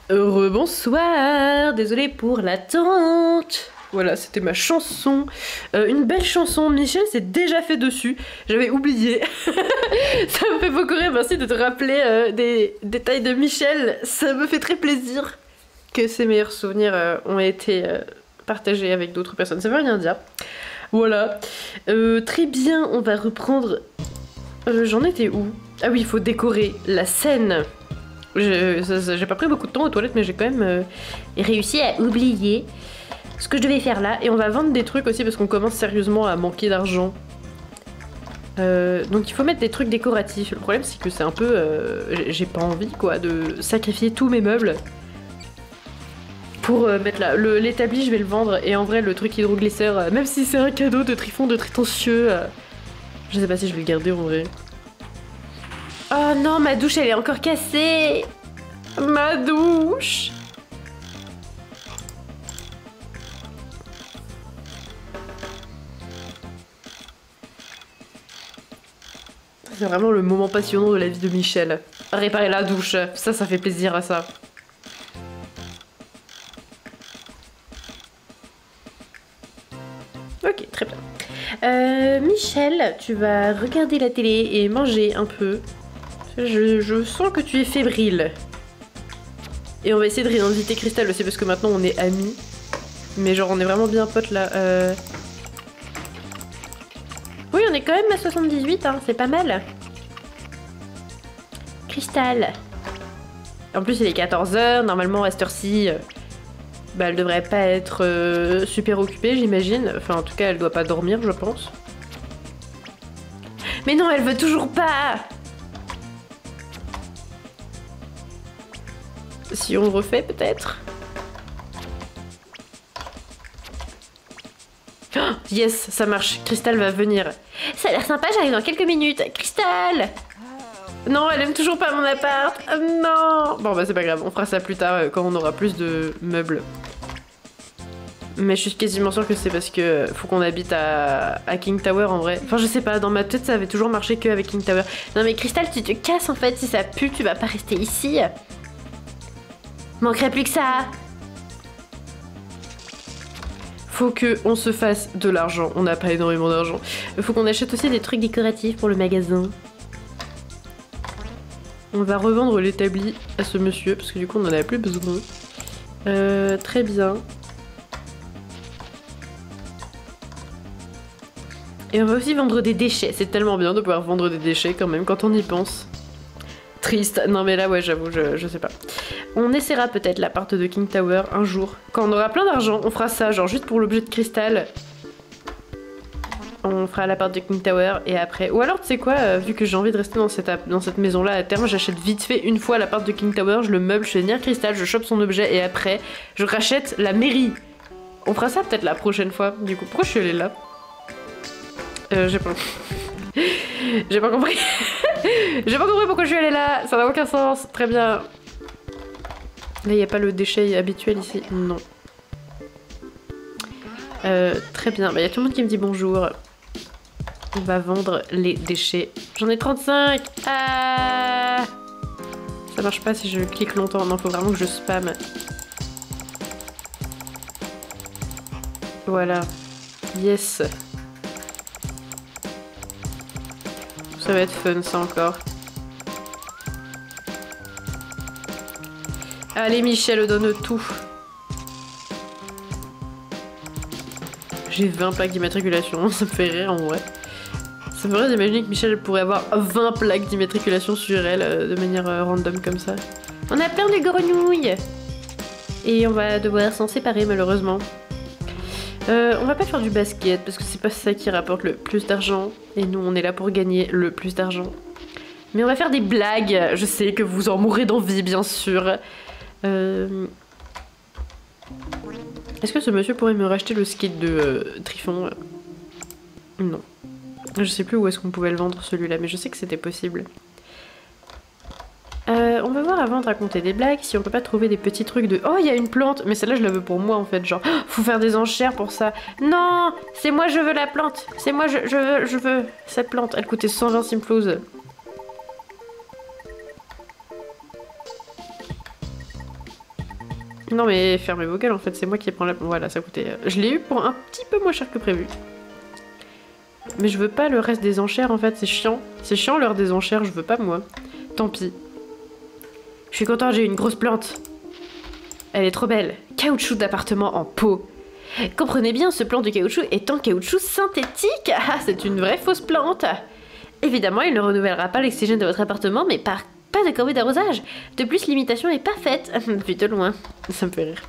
Bonsoir, désolée pour l'attente. Voilà, c'était ma chanson. Une belle chanson. Michel s'est déjà fait dessus. J'avais oublié. Ça me fait beaucoup rire. Merci de te rappeler des détails de Michel. Ça me fait très plaisir que ses meilleurs souvenirs ont été partagés avec d'autres personnes. Ça veut rien dire. Voilà. Très bien, on va reprendre... J'en étais où? Ah oui, il faut décorer la scène. J'ai pas pris beaucoup de temps aux toilettes, mais j'ai quand même réussi à oublier ce que je devais faire là. Et on va vendre des trucs aussi parce qu'on commence sérieusement à manquer d'argent. Donc il faut mettre des trucs décoratifs. Le problème c'est que c'est un peu... j'ai pas envie quoi de sacrifier tous mes meubles pour mettre là. L'établi je vais le vendre et en vrai le truc hydroglisseur, même si c'est un cadeau de Trifon de Tritancieux, je sais pas si je vais le garder en vrai. Oh non, ma douche elle est encore cassée. Ma douche. C'est vraiment le moment passionnant de la vie de Michel. Réparer la douche, ça fait plaisir à ça. Ok, très bien. Michel, tu vas regarder la télé et manger un peu. Je sens que tu es fébrile. Et on va essayer de réinviter Crystal aussi parce que maintenant on est amis. Mais genre on est vraiment bien potes là. Oui, on est quand même à 78, hein, c'est pas mal. Crystal. En plus il est 14h, normalement à cette heure-ci, bah, elle devrait pas être super occupée j'imagine. Enfin en tout cas elle doit pas dormir je pense. Mais non, elle veut toujours pas. Si on refait peut-être. Oh, yes, ça marche. Crystal va venir. Ça a l'air sympa, j'arrive dans quelques minutes. Crystal! Non, elle aime toujours pas mon appart. Non. Bon bah c'est pas grave, on fera ça plus tard quand on aura plus de meubles. Mais je suis quasiment sûre que c'est parce que faut qu'on habite à King Tower en vrai. Enfin je sais pas, dans ma tête ça avait toujours marché que avec King Tower. Non mais Crystal, tu te casses en fait, si ça pue, tu vas pas rester ici. Manquerait plus que ça. Faut que on se fasse de l'argent. On n'a pas énormément d'argent. Faut qu'on achète aussi des trucs décoratifs pour le magasin. On va revendre l'établi à ce monsieur parce que du coup on en a plus besoin. Très bien. Et on va aussi vendre des déchets. C'est tellement bien de pouvoir vendre des déchets quand même quand on y pense. Triste. Non mais là ouais j'avoue je sais pas. On essaiera peut-être l'appart de King Tower un jour. Quand on aura plein d'argent, on fera ça, genre juste pour l'objet de cristal. On fera l'appart de King Tower et après... Ou alors tu sais quoi, vu que j'ai envie de rester dans cette maison là à terme, j'achète vite fait une fois l'appart de King Tower, je le meuble, je fais venir Cristal, je chope son objet et après je rachète la mairie. On fera ça peut-être la prochaine fois du coup. Pourquoi je suis allée là? J'ai pas... J'ai pas compris. J'ai pas compris pourquoi je suis allée là, ça n'a aucun sens. Très bien. Là, il n'y a pas le déchet habituel ici. Non. Très bien. Bah, y a tout le monde qui me dit bonjour. On va vendre les déchets. J'en ai 35. Ah, ça marche pas si je clique longtemps. Non, faut vraiment que je spamme. Voilà. Yes. Ça va être fun, ça encore. Allez, Michel, donne tout. J'ai 20 plaques d'immatriculation, ça me fait rire en vrai. Ça me fait rire d'imaginer que Michel pourrait avoir 20 plaques d'immatriculation sur elle de manière random comme ça. On a plein de grenouilles. Et on va devoir s'en séparer malheureusement. On va pas faire du basket parce que c'est pas ça qui rapporte le plus d'argent. Et nous on est là pour gagner le plus d'argent. Mais on va faire des blagues. Je sais que vous en mourrez d'envie bien sûr. Est-ce que ce monsieur pourrait me racheter le skate de Trifon? Non. Je sais plus où est-ce qu'on pouvait le vendre celui-là, mais je sais que c'était possible. On va voir avant de raconter des blagues si on peut pas trouver des petits trucs de... Oh, il y a une plante! Mais celle-là, je la veux pour moi en fait. Genre, faut faire des enchères pour ça. Non! C'est moi, je veux la plante! C'est moi, je veux cette plante. Elle coûtait 120 simflouz. Non mais fermez vos gueules en fait, c'est moi qui prends la... Voilà, ça coûtait... Je l'ai eu pour un petit peu moins cher que prévu. Mais je veux pas le reste des enchères en fait, c'est chiant. C'est chiant l'heure des enchères, je veux pas moi. Tant pis. Je suis contente, j'ai une grosse plante. Elle est trop belle. Caoutchouc d'appartement en pot. Comprenez bien, ce plant de caoutchouc est en caoutchouc synthétique. Ah, c'est une vraie fausse plante. Évidemment, il ne renouvellera pas l'oxygène de votre appartement, mais pas de corvée d'arrosage. De plus, l'imitation n'est pas faite. Vu de loin. Ça me fait rire.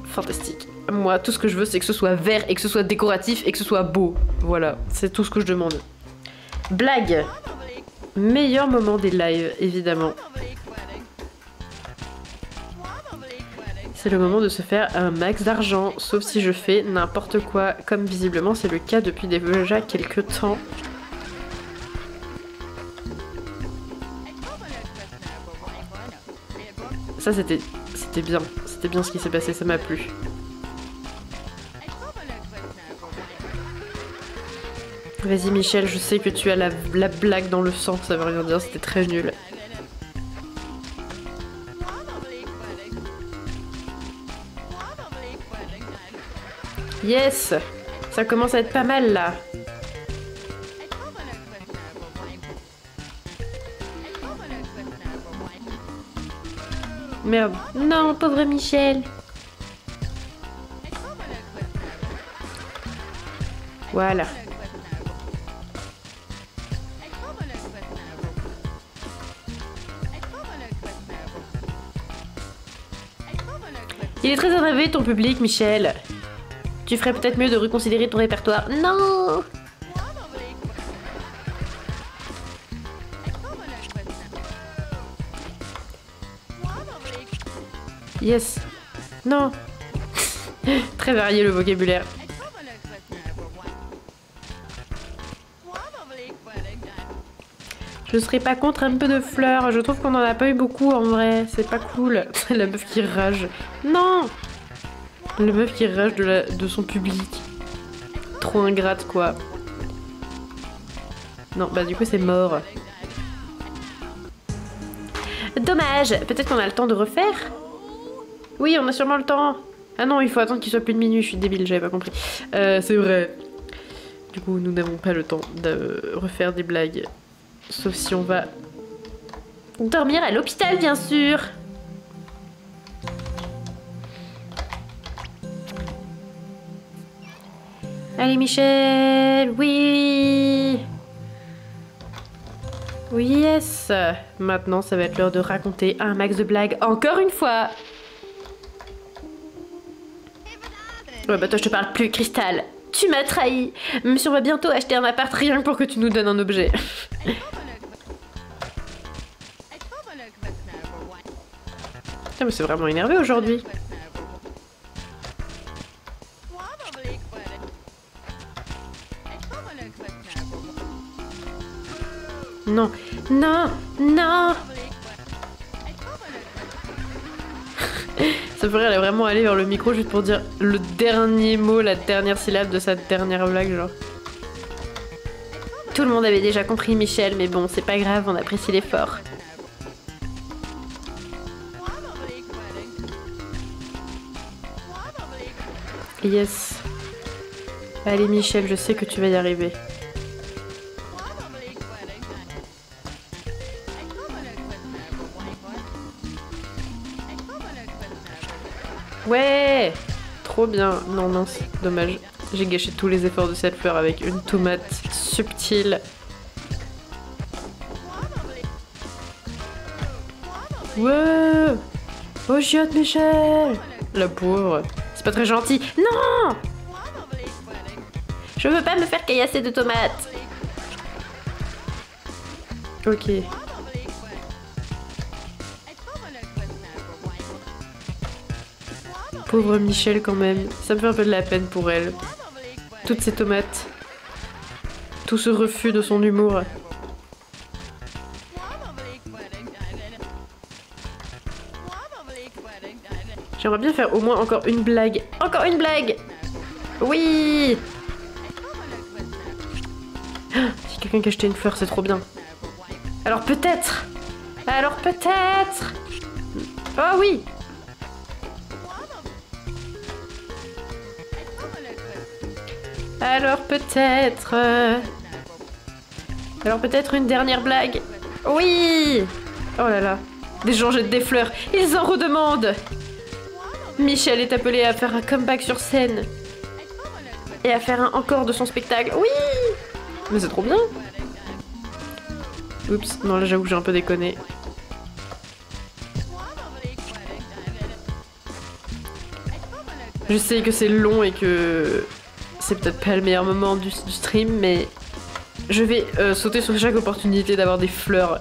Fantastique. Moi, tout ce que je veux, c'est que ce soit vert et que ce soit décoratif et que ce soit beau. Voilà, c'est tout ce que je demande. Blague. Meilleur moment des lives, évidemment. C'est le moment de se faire un max d'argent, sauf si je fais n'importe quoi, comme visiblement c'est le cas depuis déjà quelques temps. Ça c'était bien ce qui s'est passé, ça m'a plu. Vas-y Michel, je sais que tu as la blague dans le sang, ça veut rien dire, c'était très nul. Yes! Ça commence à être pas mal là. Merde. Non, pauvre Michel. Voilà. Il est très énervé ton public, Michel. Tu ferais peut-être mieux de reconsidérer ton répertoire. Non! Yes. Non. Très varié le vocabulaire. Je serais pas contre un peu de fleurs. Je trouve qu'on en a pas eu beaucoup en vrai. C'est pas cool. La meuf qui rage. Non! La meuf qui rage de son public. Trop ingrate quoi. Non, bah du coup c'est mort. Dommage. Peut-être qu'on a le temps de refaire? Oui, on a sûrement le temps. Ah non, il faut attendre qu'il soit plus de minuit. Je suis débile, j'avais pas compris. C'est vrai. Du coup, nous n'avons pas le temps de refaire des blagues. Sauf si on va dormir à l'hôpital, bien sûr. Allez, Michel. Oui. Oui, yes. Maintenant, ça va être l'heure de raconter un max de blagues. Encore une fois. Ouais, bah toi, je te parle plus, Cristal. Tu m'as trahi. Monsieur, on va bientôt acheter un appart rien que pour que tu nous donnes un objet. Putain, mais c'est vraiment énervé aujourd'hui. Non, non, non. Ça pourrait vraiment aller vers le micro juste pour dire le dernier mot, la dernière syllabe de sa dernière blague, genre. Tout le monde avait déjà compris Michel, mais bon, c'est pas grave, on apprécie l'effort. Yes. Allez Michel, je sais que tu vas y arriver. Ouais! Trop bien. Non, non, c'est dommage. J'ai gâché tous les efforts de cette fleur avec une tomate subtile. Ouais! Oh, chiotte, Michel! La pauvre. C'est pas très gentil. Non! Je veux pas me faire caillasser de tomates. Ok. Pauvre Michel quand même, ça me fait un peu de la peine pour elle. Toutes ces tomates. Tout ce refus de son humour. J'aimerais bien faire au moins encore une blague. Encore une blague! Oui! Si quelqu'un qui a acheté une fleur, c'est trop bien. Alors peut-être! Alors peut-être! Oh oui! Alors peut-être... Alors peut-être une dernière blague. Oui. Oh là là. Des gens jettent des fleurs. Ils en redemandent. Michel est appelé à faire un comeback sur scène. Et à faire un encore de son spectacle. Oui. Mais c'est trop bien. Oups. Non, là j'avoue que j'ai un peu déconné. Je sais que c'est long et que c'est peut-être pas le meilleur moment du stream, mais je vais sauter sur chaque opportunité d'avoir des fleurs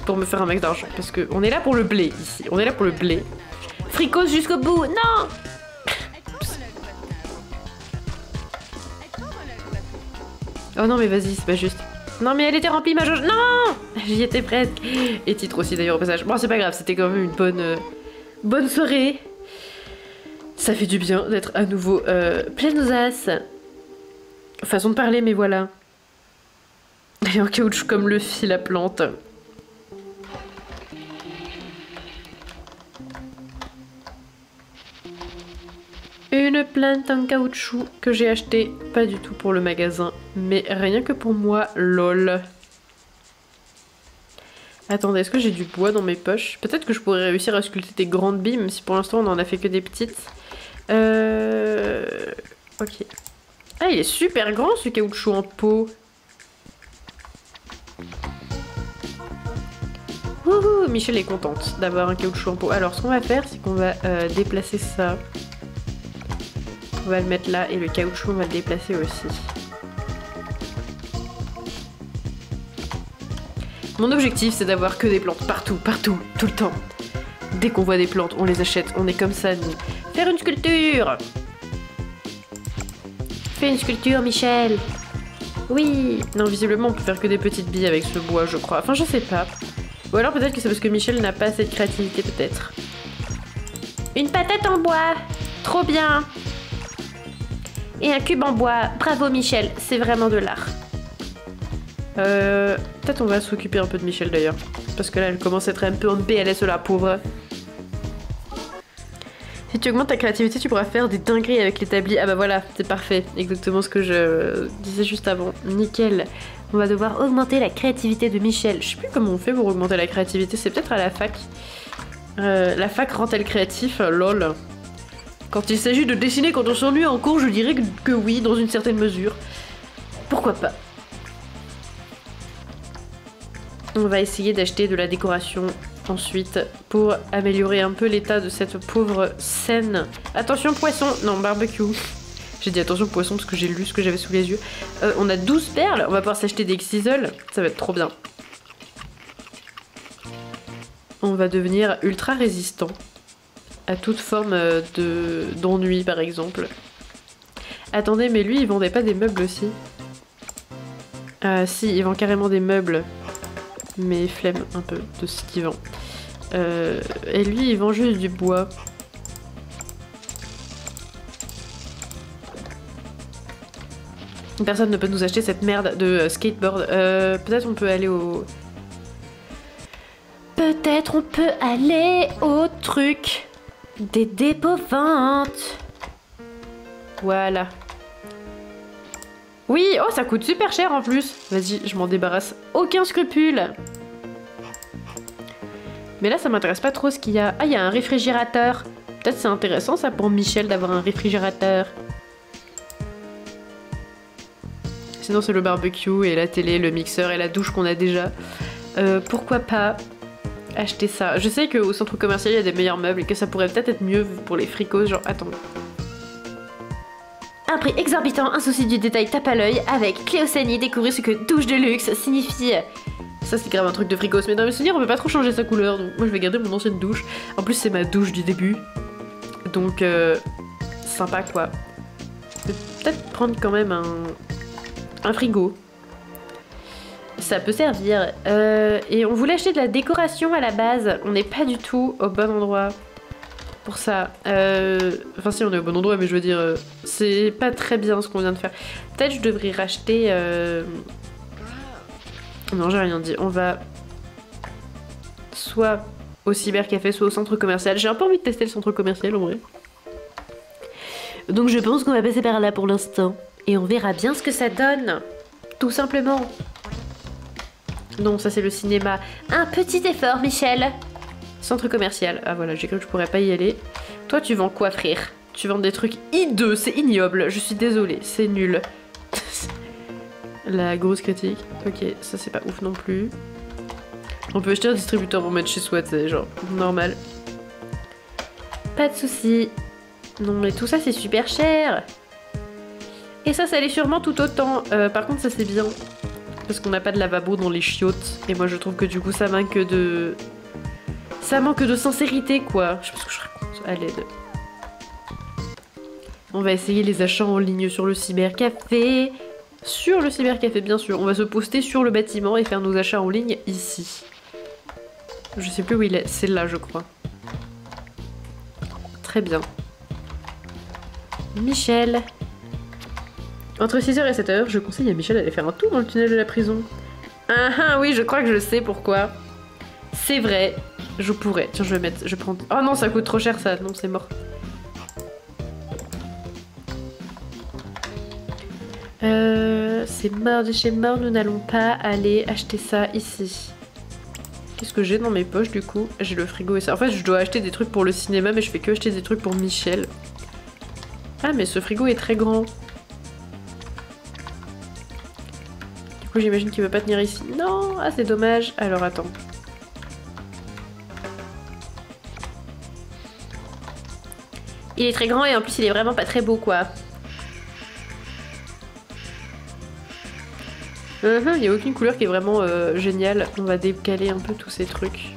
pour me faire un max d'argent. Parce qu'on est là pour le blé ici, on est là pour le blé. Fricose jusqu'au bout, non! Oh non mais vas-y, c'est pas juste. Non mais elle était remplie ma jauge, non! J'y étais presque. Et titre aussi d'ailleurs au passage. Bon c'est pas grave, c'était quand même une bonne soirée. Ça fait du bien d'être à nouveau pleine aux as. Façon de parler, mais voilà. Et en caoutchouc comme le fil à plante. Une plante en caoutchouc que j'ai achetée, pas du tout pour le magasin, mais rien que pour moi, lol. Attendez, est-ce que j'ai du bois dans mes poches? Peut-être que je pourrais réussir à sculpter des grandes billes, même si pour l'instant on en a fait que des petites. Ok. Ah, il est super grand ce caoutchouc en pot. Wouhou, Michel est contente d'avoir un caoutchouc en pot. Alors, ce qu'on va faire, c'est qu'on va déplacer ça. On va le mettre là et le caoutchouc, on va le déplacer aussi. Mon objectif, c'est d'avoir que des plantes partout, partout, tout le temps. Dès qu'on voit des plantes, on les achète. On est comme ça, nous. Faire une sculpture! Fais une sculpture, Michel! Oui! Non, visiblement, on peut faire que des petites billes avec ce bois, je crois. Enfin, je sais pas. Ou alors peut-être que c'est parce que Michel n'a pas cette créativité, peut-être. Une patate en bois! Trop bien! Et un cube en bois. Bravo, Michel. C'est vraiment de l'art. Peut-être on va s'occuper un peu de Michel, d'ailleurs. Parce que là, elle commence à être un peu en PLS, la pauvre. Si tu augmentes ta créativité, tu pourras faire des dingueries avec l'établi. Ah bah voilà, c'est parfait. Exactement ce que je disais juste avant. Nickel. On va devoir augmenter la créativité de Michel. Je sais plus comment on fait pour augmenter la créativité. C'est peut-être à la fac. La fac rend-elle créatif? Lol. Quand il s'agit de dessiner quand on s'ennuie en cours, je dirais que oui, dans une certaine mesure. Pourquoi pas? On va essayer d'acheter de la décoration ensuite pour améliorer un peu l'état de cette pauvre scène. Attention poisson! Non, barbecue. J'ai dit attention poisson parce que j'ai lu ce que j'avais sous les yeux. On a 12 perles, on va pouvoir s'acheter des Xyzle. Ça va être trop bien. On va devenir ultra résistant à toute forme d'ennui par exemple. Attendez, mais lui il vendait pas des meubles aussi? Si, il vend carrément des meubles. Mais flemme un peu de ce qu'il vend. Et lui, il vend juste du bois. Personne ne peut nous acheter cette merde de skateboard. Peut-être on peut aller au... Peut-être on peut aller au truc des dépôts-ventes. Voilà. Oui, oh ça coûte super cher en plus. Vas-y, je m'en débarrasse. Aucun scrupule. Mais là, ça m'intéresse pas trop ce qu'il y a. Ah, il y a un réfrigérateur. Peut-être c'est intéressant ça pour Michel d'avoir un réfrigérateur. Sinon c'est le barbecue et la télé, le mixeur et la douche qu'on a déjà. Pourquoi pas acheter ça? Je sais qu'au centre commercial il y a des meilleurs meubles et que ça pourrait peut-être être mieux pour les fricos. Genre, attends. Un prix exorbitant, un souci du détail tape à l'œil avec Cléocénie, découvrir ce que douche de luxe signifie. Ça c'est grave un truc de fricos, mais dans mes souvenirs on peut pas trop changer sa couleur, donc moi je vais garder mon ancienne douche. En plus c'est ma douche du début, donc sympa quoi. Je vais peut-être prendre quand même un frigo. Ça peut servir. Et on voulait acheter de la décoration à la base, on n'est pas du tout au bon endroit. Pour ça. Enfin si on est au bon endroit mais je veux dire c'est pas très bien ce qu'on vient de faire. Peut-être je devrais racheter non j'ai rien dit. On va soit au cybercafé soit au centre commercial. J'ai un peu envie de tester le centre commercial en vrai. Donc je pense qu'on va passer par là pour l'instant. Et on verra bien ce que ça donne. Tout simplement. Non, ça c'est le cinéma. Un petit effort, Michel. Centre commercial. Ah voilà, j'ai cru que je pourrais pas y aller. Toi, tu vends quoi, frère? Tu vends des trucs hideux, c'est ignoble. Je suis désolée, c'est nul. La grosse critique. Ok, ça c'est pas ouf non plus. On peut acheter un distributeur pour mettre chez soi, c'est genre normal. Pas de soucis. Non mais tout ça c'est super cher. Et ça l'est sûrement tout autant. Par contre ça c'est bien. Parce qu'on n'a pas de lavabo dans les chiottes. Et moi je trouve que du coup ça manque de... Ça manque de sincérité quoi. Je sais pas ce que je raconte. À l'aide. On va essayer les achats en ligne sur le cybercafé. Sur le cybercafé bien sûr. On va se poster sur le bâtiment et faire nos achats en ligne ici. Je sais plus où il est. C'est là je crois. Très bien. Michel. Entre 6h et 7h, je conseille à Michel d'aller faire un tour dans le tunnel de la prison. Ah ah oui, je crois que je sais pourquoi. C'est vrai. Je pourrais. Tiens, je vais mettre... Je prends... Oh non, ça coûte trop cher ça. Non, c'est mort. C'est mort de chez mort. Nous n'allons pas aller acheter ça ici. Qu'est-ce que j'ai dans mes poches du coup? J'ai le frigo et ça. En fait, je dois acheter des trucs pour le cinéma, mais je fais que acheter des trucs pour Michel. Ah, mais ce frigo est très grand. Du coup, j'imagine qu'il veut pas tenir ici. Non, ah, c'est dommage. Alors, attends. Il est très grand et en plus, il est vraiment pas très beau, quoi. Il n'y a aucune couleur qui est vraiment géniale. On va décaler un peu tous ces trucs.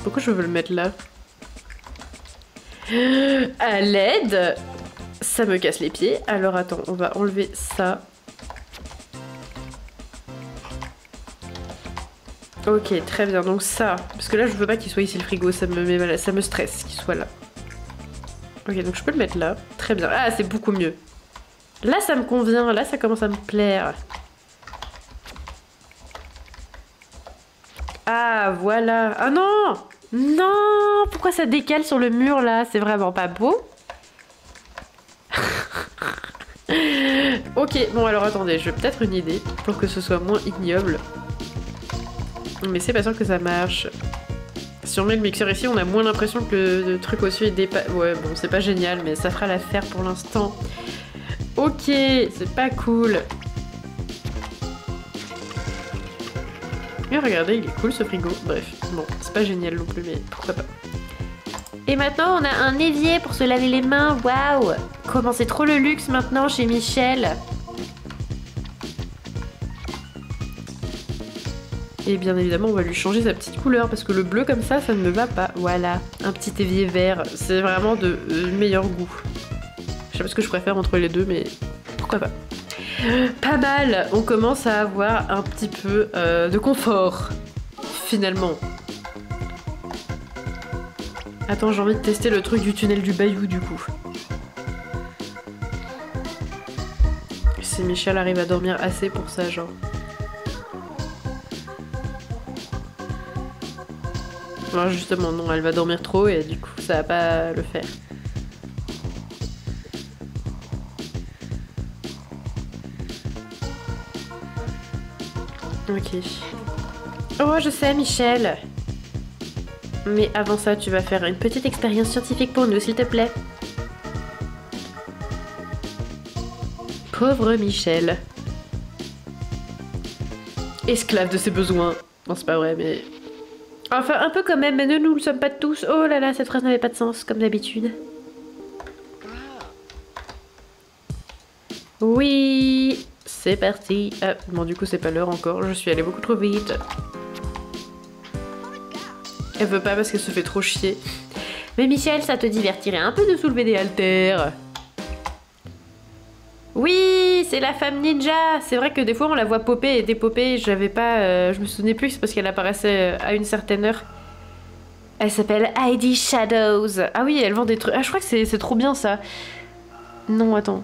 Pourquoi je veux le mettre là? À l'aide! Ça me casse les pieds. Alors attends, on va enlever ça. Ok, très bien. Donc ça, parce que là je veux pas qu'il soit ici le frigo, ça me met mal, ça me stresse qu'il soit là. Ok, donc je peux le mettre là. Très bien. Ah, c'est beaucoup mieux. Là ça me convient, là ça commence à me plaire. Ah, voilà. Ah non! Non! Pourquoi ça décale sur le mur là? C'est vraiment pas beau. Ok, bon alors attendez, j'ai peut-être une idée pour que ce soit moins ignoble. Mais c'est pas sûr que ça marche. Si on met le mixeur ici, on a moins l'impression que le truc au-dessus est dépassé. Ouais, bon, c'est pas génial, mais ça fera l'affaire pour l'instant. Ok, c'est pas cool. Mais regardez, il est cool ce frigo. Bref, bon, c'est pas génial non plus, mais pourquoi pas. Et maintenant, on a un évier pour se laver les mains. Waouh! Comment c'est trop le luxe maintenant chez Michel. Et bien évidemment, on va lui changer sa petite couleur parce que le bleu comme ça ne me va pas. Voilà, un petit évier vert, c'est vraiment de meilleur goût. Je sais pas ce que je préfère entre les deux, mais pourquoi pas. Pas mal, on commence à avoir un petit peu de confort, finalement. Attends, j'ai envie de tester le truc du tunnel du Bayou du coup. Si Michel arrive à dormir assez pour ça, genre. Alors justement, non, elle va dormir trop et du coup, ça va pas le faire. Ok. Oh, je sais, Michel. Mais avant ça, tu vas faire une petite expérience scientifique pour nous, s'il te plaît. Pauvre Michel. Esclave de ses besoins. Non, c'est pas vrai, mais... Enfin, un peu quand même, mais nous le sommes pas tous. Oh là là, cette phrase n'avait pas de sens, comme d'habitude. Oui, c'est parti. Ah, bon, du coup, c'est pas l'heure encore. Je suis allée beaucoup trop vite. Elle veut pas parce qu'elle se fait trop chier. Mais Michel, ça te divertirait un peu de soulever des haltères. Oui, c'est la femme ninja. C'est vrai que des fois on la voit popper et dépopper. J'avais pas, je me souvenais plus que c'est parce qu'elle apparaissait à une certaine heure. Elle s'appelle Heidi Shadows. Ah oui, elle vend des trucs. Ah, je crois que c'est trop bien ça. Non, attends.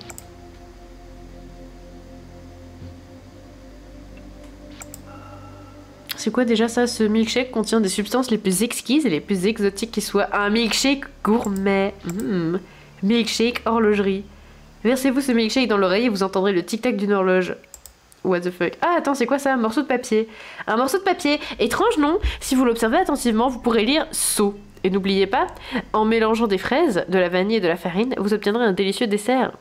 c'est quoi déjà ça? Ce milkshake contient des substances les plus exquises et les plus exotiques qui soient. Un milkshake gourmet. Milkshake horlogerie. Versez-vous ce milkshake dans l'oreille et vous entendrez le tic-tac d'une horloge. What the fuck? Ah attends, c'est quoi ça? Un morceau de papier. Un morceau de papier. Étrange, non? Si vous l'observez attentivement, vous pourrez lire So. Et n'oubliez pas, en mélangeant des fraises, de la vanille et de la farine, vous obtiendrez un délicieux dessert.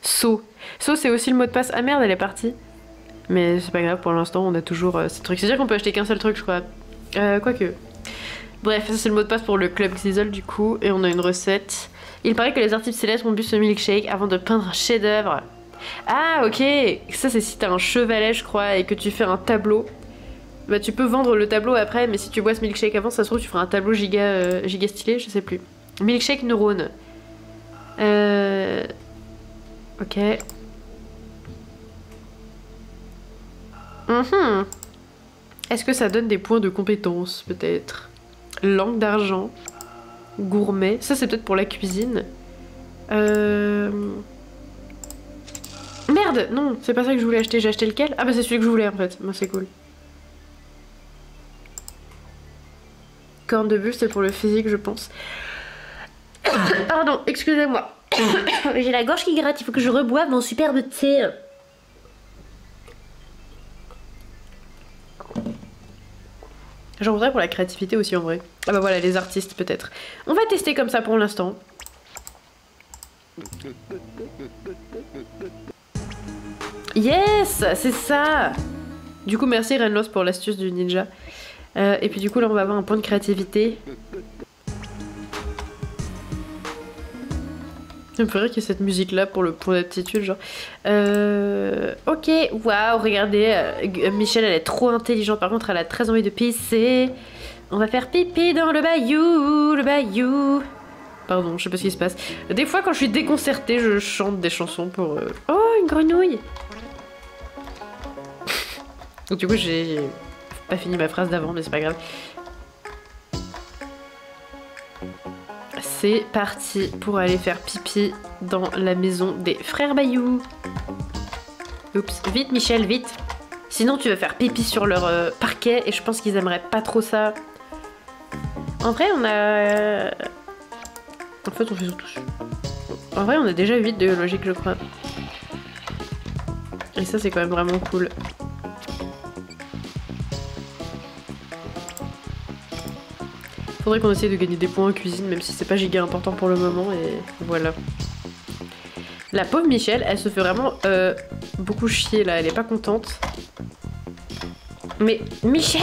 So. So, c'est aussi le mot de passe. Ah merde, elle est partie. Mais c'est pas grave, pour l'instant, on a toujours ce truc. C'est-à-dire qu'on peut acheter qu'un seul truc, je crois. Quoique. Bref, ça c'est le mot de passe pour le Club Xizzle, du coup. Et on a une recette. Il paraît que les artistes célèbres ont bu ce milkshake avant de peindre un chef-d'œuvre. Ah ok, ça c'est si t'as un chevalet je crois et que tu fais un tableau. Bah tu peux vendre le tableau après, mais si tu bois ce milkshake avant, ça se trouve tu feras un tableau giga stylé, je sais plus. Milkshake neurone. Ok. Est-ce que ça donne des points de compétence peut-être? Langue d'argent. Gourmet. Ça c'est peut-être pour la cuisine. Merde, non, c'est pas ça que je voulais acheter. J'ai acheté lequel? Ah bah c'est celui que je voulais en fait. Moi c'est cool. Corne de bulle, c'est pour le physique, je pense. Pardon, excusez-moi. J'ai la gorge qui gratte, il faut que je reboive mon superbe thé. J'en voudrais pour la créativité aussi en vrai. Ah bah voilà, les artistes peut-être. On va tester comme ça pour l'instant. Yes, c'est ça. Du coup, merci Renlos pour l'astuce du ninja. Et puis du coup, là, on va avoir un point de créativité. Ça me ferait qu'il y ait cette musique-là pour le point d'aptitude, genre. Ok, waouh, regardez. Michel, elle est trop intelligente. Par contre, elle a très envie de pisser. On va faire pipi dans le bayou, le bayou. Pardon, je sais pas ce qui se passe. Des fois, quand je suis déconcertée, je chante des chansons pour... Oh, une grenouille. Donc du coup, j'ai pas fini ma phrase d'avant, mais c'est pas grave. C'est parti pour aller faire pipi dans la maison des frères Bayou. Oups, vite Michel, vite. Sinon tu vas faire pipi sur leur parquet et je pense qu'ils aimeraient pas trop ça. En vrai on a... En fait on fait tous. En vrai on a déjà 8 de logique je crois. Et ça c'est quand même vraiment cool. Faudrait qu'on essaye de gagner des points en cuisine, même si c'est pas giga important pour le moment, et voilà. La pauvre Michel, elle se fait vraiment beaucoup chier là, elle est pas contente. Mais Michel!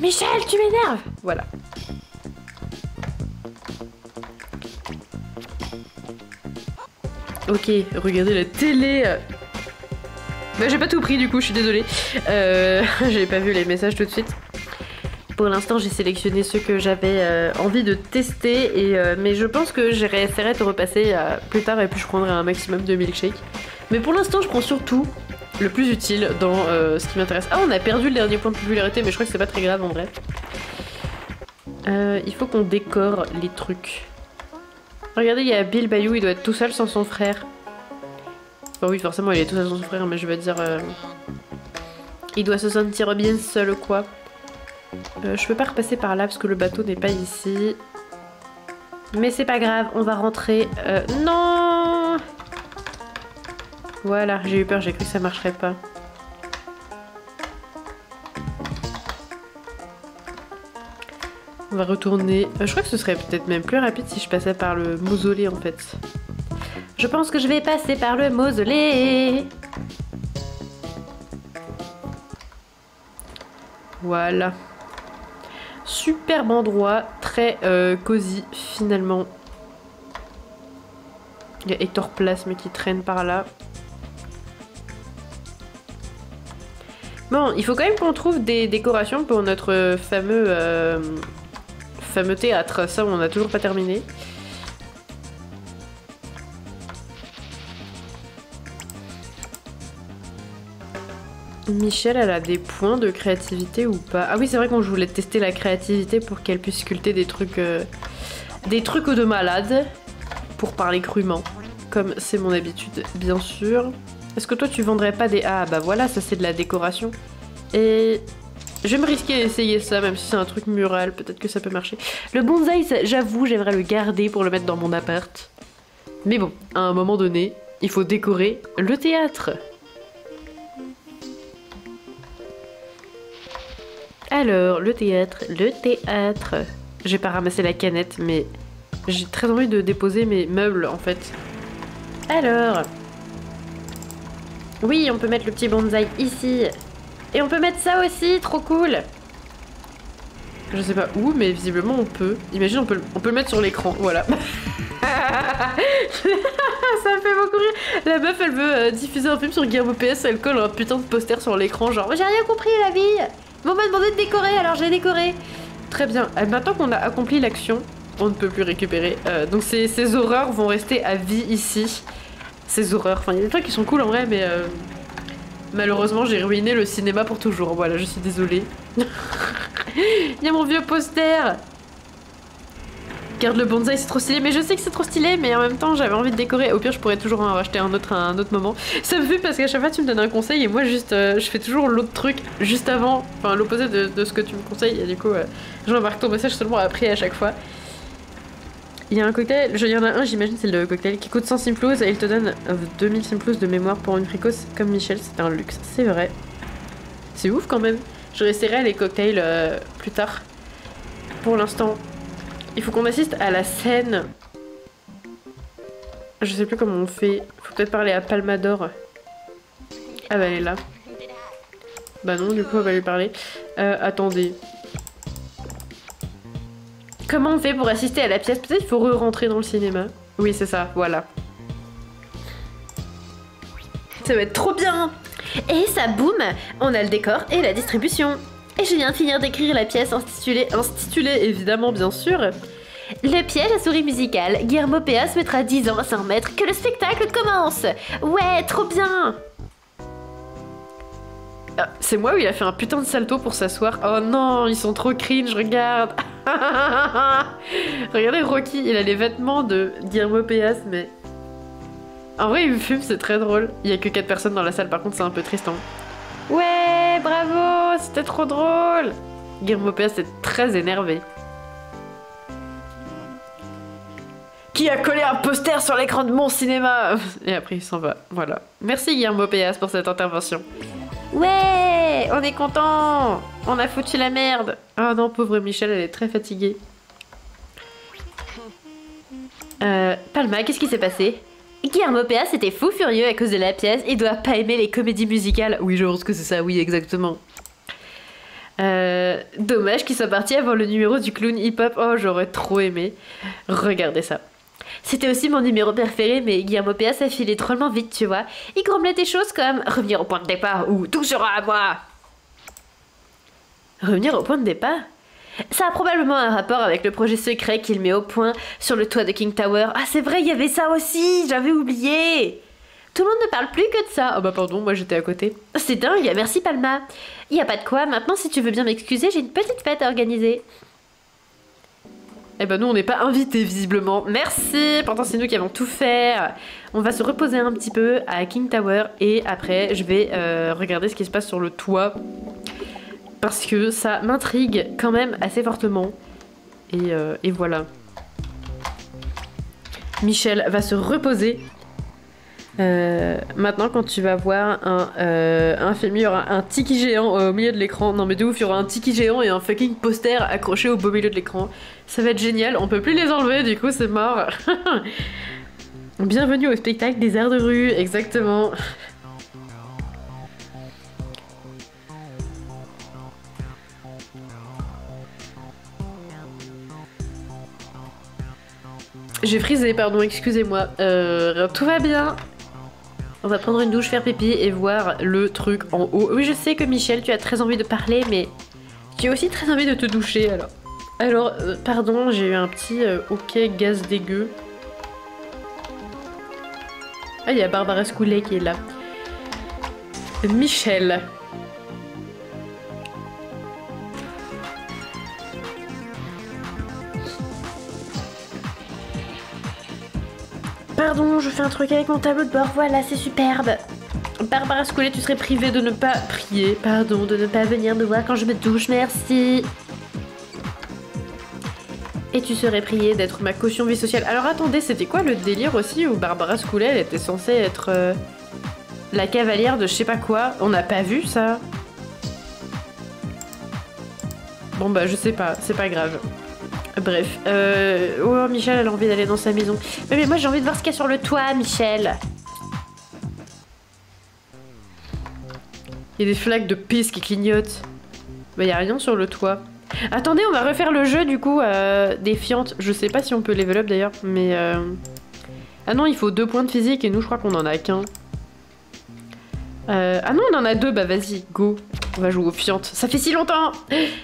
Michel, tu m'énerves! Voilà. Ok, regardez la télé. Bah j'ai pas tout pris du coup, je suis désolée. J'ai pas vu les messages tout de suite. Pour l'instant, j'ai sélectionné ceux que j'avais envie de tester, mais je pense que j'essaierai de repasser plus tard et puis je prendrai un maximum de milkshake. Mais pour l'instant, je prends surtout le plus utile dans ce qui m'intéresse. Ah, on a perdu le dernier point de popularité, mais je crois que c'est pas très grave en vrai. Il faut qu'on décore les trucs. Regardez, il y a Bill Bayou, il doit être tout seul sans son frère. Enfin oui, forcément, il est tout seul sans son frère, mais je veux dire... il doit se sentir bien seul, quoi. Je peux pas repasser par là parce que le bateau n'est pas ici. Mais c'est pas grave, on va rentrer. Non! Voilà, j'ai eu peur, j'ai cru que ça marcherait pas. On va retourner. Je crois que ce serait peut-être même plus rapide si je passais par le mausolée en fait. Je pense que je vais passer par le mausolée. Voilà. Superbe endroit, très cosy finalement. Il y a Ectoplasme qui traîne par là. Bon, il faut quand même qu'on trouve des décorations pour notre fameux théâtre. Ça, on n'a toujours pas terminé. Michel, elle a des points de créativité ou pas? Ah oui, c'est vrai qu'on voulait tester la créativité pour qu'elle puisse sculpter des trucs de malade, pour parler crûment, comme c'est mon habitude, bien sûr. Est-ce que toi, tu vendrais pas des... Ah bah voilà, ça c'est de la décoration. Et je vais me risquer à essayer ça, même si c'est un truc mural, peut-être que ça peut marcher. Le bonsaï, j'avoue, j'aimerais le garder pour le mettre dans mon appart. Mais bon, à un moment donné, il faut décorer le théâtre. Alors, le théâtre. J'ai pas ramassé la canette, mais j'ai très envie de déposer mes meubles, en fait. Alors... Oui, on peut mettre le petit bonsaï ici. Et on peut mettre ça aussi, trop cool. Je sais pas où, mais visiblement on peut. Imagine, on peut le mettre sur l'écran, voilà. Ça me fait beaucoup rire. La meuf, elle veut diffuser un film sur Guillermo PS, elle colle un putain de poster sur l'écran, genre j'ai rien compris la vie. On m'a demandé de décorer, alors j'ai décoré. Très bien. Maintenant qu'on a accompli l'action, on ne peut plus récupérer. Donc ces horreurs vont rester à vie ici. Ces horreurs. Enfin, il y a des trucs qui sont cool en vrai, mais malheureusement, j'ai ruiné le cinéma pour toujours. Voilà, je suis désolée. Il y a mon vieux poster. Garde le bonsaï, c'est trop stylé. Mais je sais que c'est trop stylé, mais en même temps, j'avais envie de décorer. Au pire, je pourrais toujours en racheter un autre à un autre moment. Ça me fait parce qu'à chaque fois, tu me donnes un conseil et moi, juste, je fais toujours l'autre truc juste avant. Enfin, l'opposé de ce que tu me conseilles. Et du coup, je remarque ton message seulement après à chaque fois. Il y a un cocktail, il y en a un, j'imagine, c'est le cocktail qui coûte 100 simplos et il te donne 2000 simplos de mémoire pour une fricose. Comme Michel, c'est un luxe, c'est vrai. C'est ouf quand même. Je réessayerai les cocktails plus tard. Pour l'instant, il faut qu'on assiste à la scène. Je sais plus comment on fait. Faut peut-être parler à Palmador. Ah bah elle est là. Bah non, du coup on va lui parler. Attendez. Comment on fait pour assister à la pièce? Peut-être qu'il faut re-rentrer dans le cinéma. Oui, c'est ça, voilà. Ça va être trop bien! Et ça, boum! On a le décor et la distribution. Et je viens de finir d'écrire la pièce intitulée évidemment, bien sûr. Le piège à souris musicale. Guillermo Pea se mettra 10 ans à s'en remettre que le spectacle commence! Ouais, trop bien! Ah, c'est moi où il a fait un putain de salto pour s'asseoir. Oh non, ils sont trop cringe, regarde. Regardez Rocky, il a les vêtements de Guillermo Pea, mais... En vrai, il me fume, c'est très drôle. Il y a que 4 personnes dans la salle, par contre, c'est un peu triste. Hein. Ouais, bravo, c'était trop drôle. Guillermo Pea, c'est très énervé. Qui a collé un poster sur l'écran de mon cinéma? Et après, il s'en va. Voilà. Merci Guillermo Pea pour cette intervention. Ouais, on est content. On a foutu la merde. Oh non, pauvre Michel, elle est très fatiguée. Palma, qu'est-ce qui s'est passé? Guillermo Pea, c'était fou furieux à cause de la pièce. Il doit pas aimer les comédies musicales. Oui, je pense que c'est ça, oui, exactement. Dommage qu'il soit parti avant le numéro du clown hip-hop. Oh, j'aurais trop aimé. Regardez ça. C'était aussi mon numéro préféré, mais Guillermo Pea s'affilait drôlement vite, tu vois. Il grommelait des choses comme revenir au point de départ ou tout sera à moi. Revenir au point de départ? Ça a probablement un rapport avec le projet secret qu'il met au point sur le toit de King Tower. Ah, c'est vrai, il y avait ça aussi, j'avais oublié. Tout le monde ne parle plus que de ça. Ah bah pardon, moi j'étais à côté. C'est dingue, merci Palma. Y a pas de quoi, maintenant si tu veux bien m'excuser, j'ai une petite fête à organiser. Eh ben nous on n'est pas invités visiblement. Merci, pourtant c'est nous qui avons tout fait. On va se reposer un petit peu à King Tower et après je vais regarder ce qui se passe sur le toit. Parce que ça m'intrigue quand même assez fortement. Et voilà. Michel va se reposer. Maintenant quand tu vas voir un film, il y aura un tiki géant au milieu de l'écran. Non mais de ouf, il y aura un tiki géant et un fucking poster accroché au beau milieu de l'écran. Ça va être génial, on peut plus les enlever du coup c'est mort. Bienvenue au spectacle des arts de rue, exactement. J'ai frisé, pardon, excusez-moi. Tout va bien. On va prendre une douche, faire pipi et voir le truc en haut. Oui, je sais que Michel, tu as très envie de parler, mais tu as aussi très envie de te doucher, alors. Alors, pardon, j'ai eu un petit ok gaz dégueu. Ah, il y a Barbara Scoulet qui est là. Michel. Pardon, je fais un truc avec mon tableau de bord, voilà, c'est superbe. Barbara Scoulet, tu serais privée de ne pas prier, pardon, de ne pas venir me voir quand je me douche, merci. Et tu serais priée d'être ma caution vie sociale. Alors attendez, c'était quoi le délire aussi où Barbara Scoulet, elle était censée être la cavalière de je sais pas quoi? On n'a pas vu ça? Bon bah je sais pas, c'est pas grave. Bref, oh Michel elle a envie d'aller dans sa maison. Mais moi j'ai envie de voir ce qu'il y a sur le toit, Michel. Il y a des flaques de pisse qui clignotent. Bah y a rien sur le toit. Attendez, on va refaire le jeu du coup des fientes. Je sais pas si on peut level up d'ailleurs, mais ah non, il faut 2 points de physique et nous je crois qu'on en a qu'un. Ah non, on en a 2, bah vas-y, go. On va jouer aux fientes. Ça fait si longtemps!